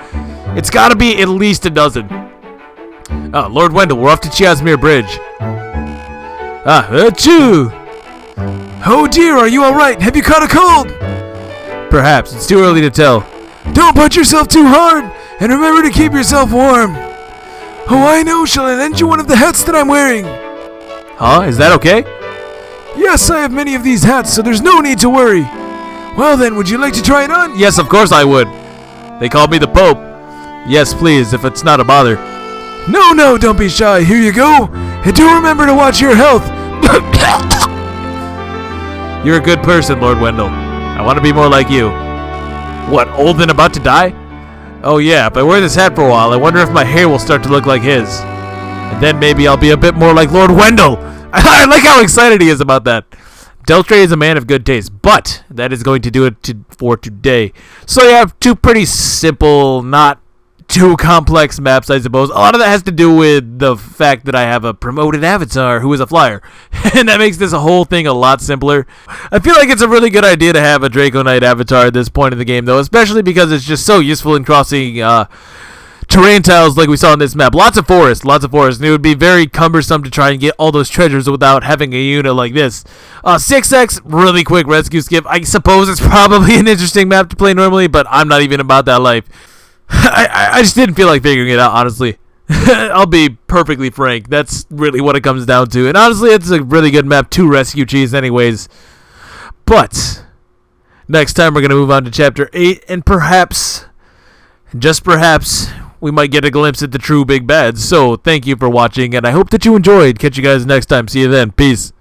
It's gotta be at least a dozen. Lord Wendell, we're off to Chiasmir Bridge. Achoo! Oh dear, are you alright? Have you caught a cold? Perhaps, it's too early to tell. Don't punch yourself too hard! And remember to keep yourself warm. Oh, I know. Shall I lend you one of the hats that I'm wearing? Huh? Is that okay? Yes, I have many of these hats, so there's no need to worry. Well then, would you like to try it on? Yes, of course I would. They called me the Pope. Yes, please, if it's not a bother. No, don't be shy. Here you go. And do remember to watch your health. You're a good person, Lord Wendell. I want to be more like you. What, old and about to die? Oh yeah, if I wear this hat for a while, I wonder if my hair will start to look like his. And then maybe I'll be a bit more like Lord Wendell. I like how excited he is about that. Deltray is a man of good taste, but that is going to do it for today. So you have two pretty simple, not too complex maps, I suppose. A lot of that has to do with the fact that I have a promoted avatar who is a flyer. And that makes this whole thing a lot simpler. I feel like it's a really good idea to have a Draco Knight avatar at this point in the game, though, especially because it's just so useful in crossing terrain tiles like we saw on this map. Lots of forest, and it would be very cumbersome to try and get all those treasures without having a unit like this. 6x, really quick rescue skip. I suppose it's probably an interesting map to play normally, but I'm not even about that life. I just didn't feel like figuring it out, honestly. I'll be perfectly frank. That's really what it comes down to. And honestly, it's a really good map to rescue cheese anyways. But next time we're going to move on to Chapter 8, and perhaps, just perhaps, we might get a glimpse at the true big bad. So thank you for watching, and I hope that you enjoyed. Catch you guys next time. See you then. Peace.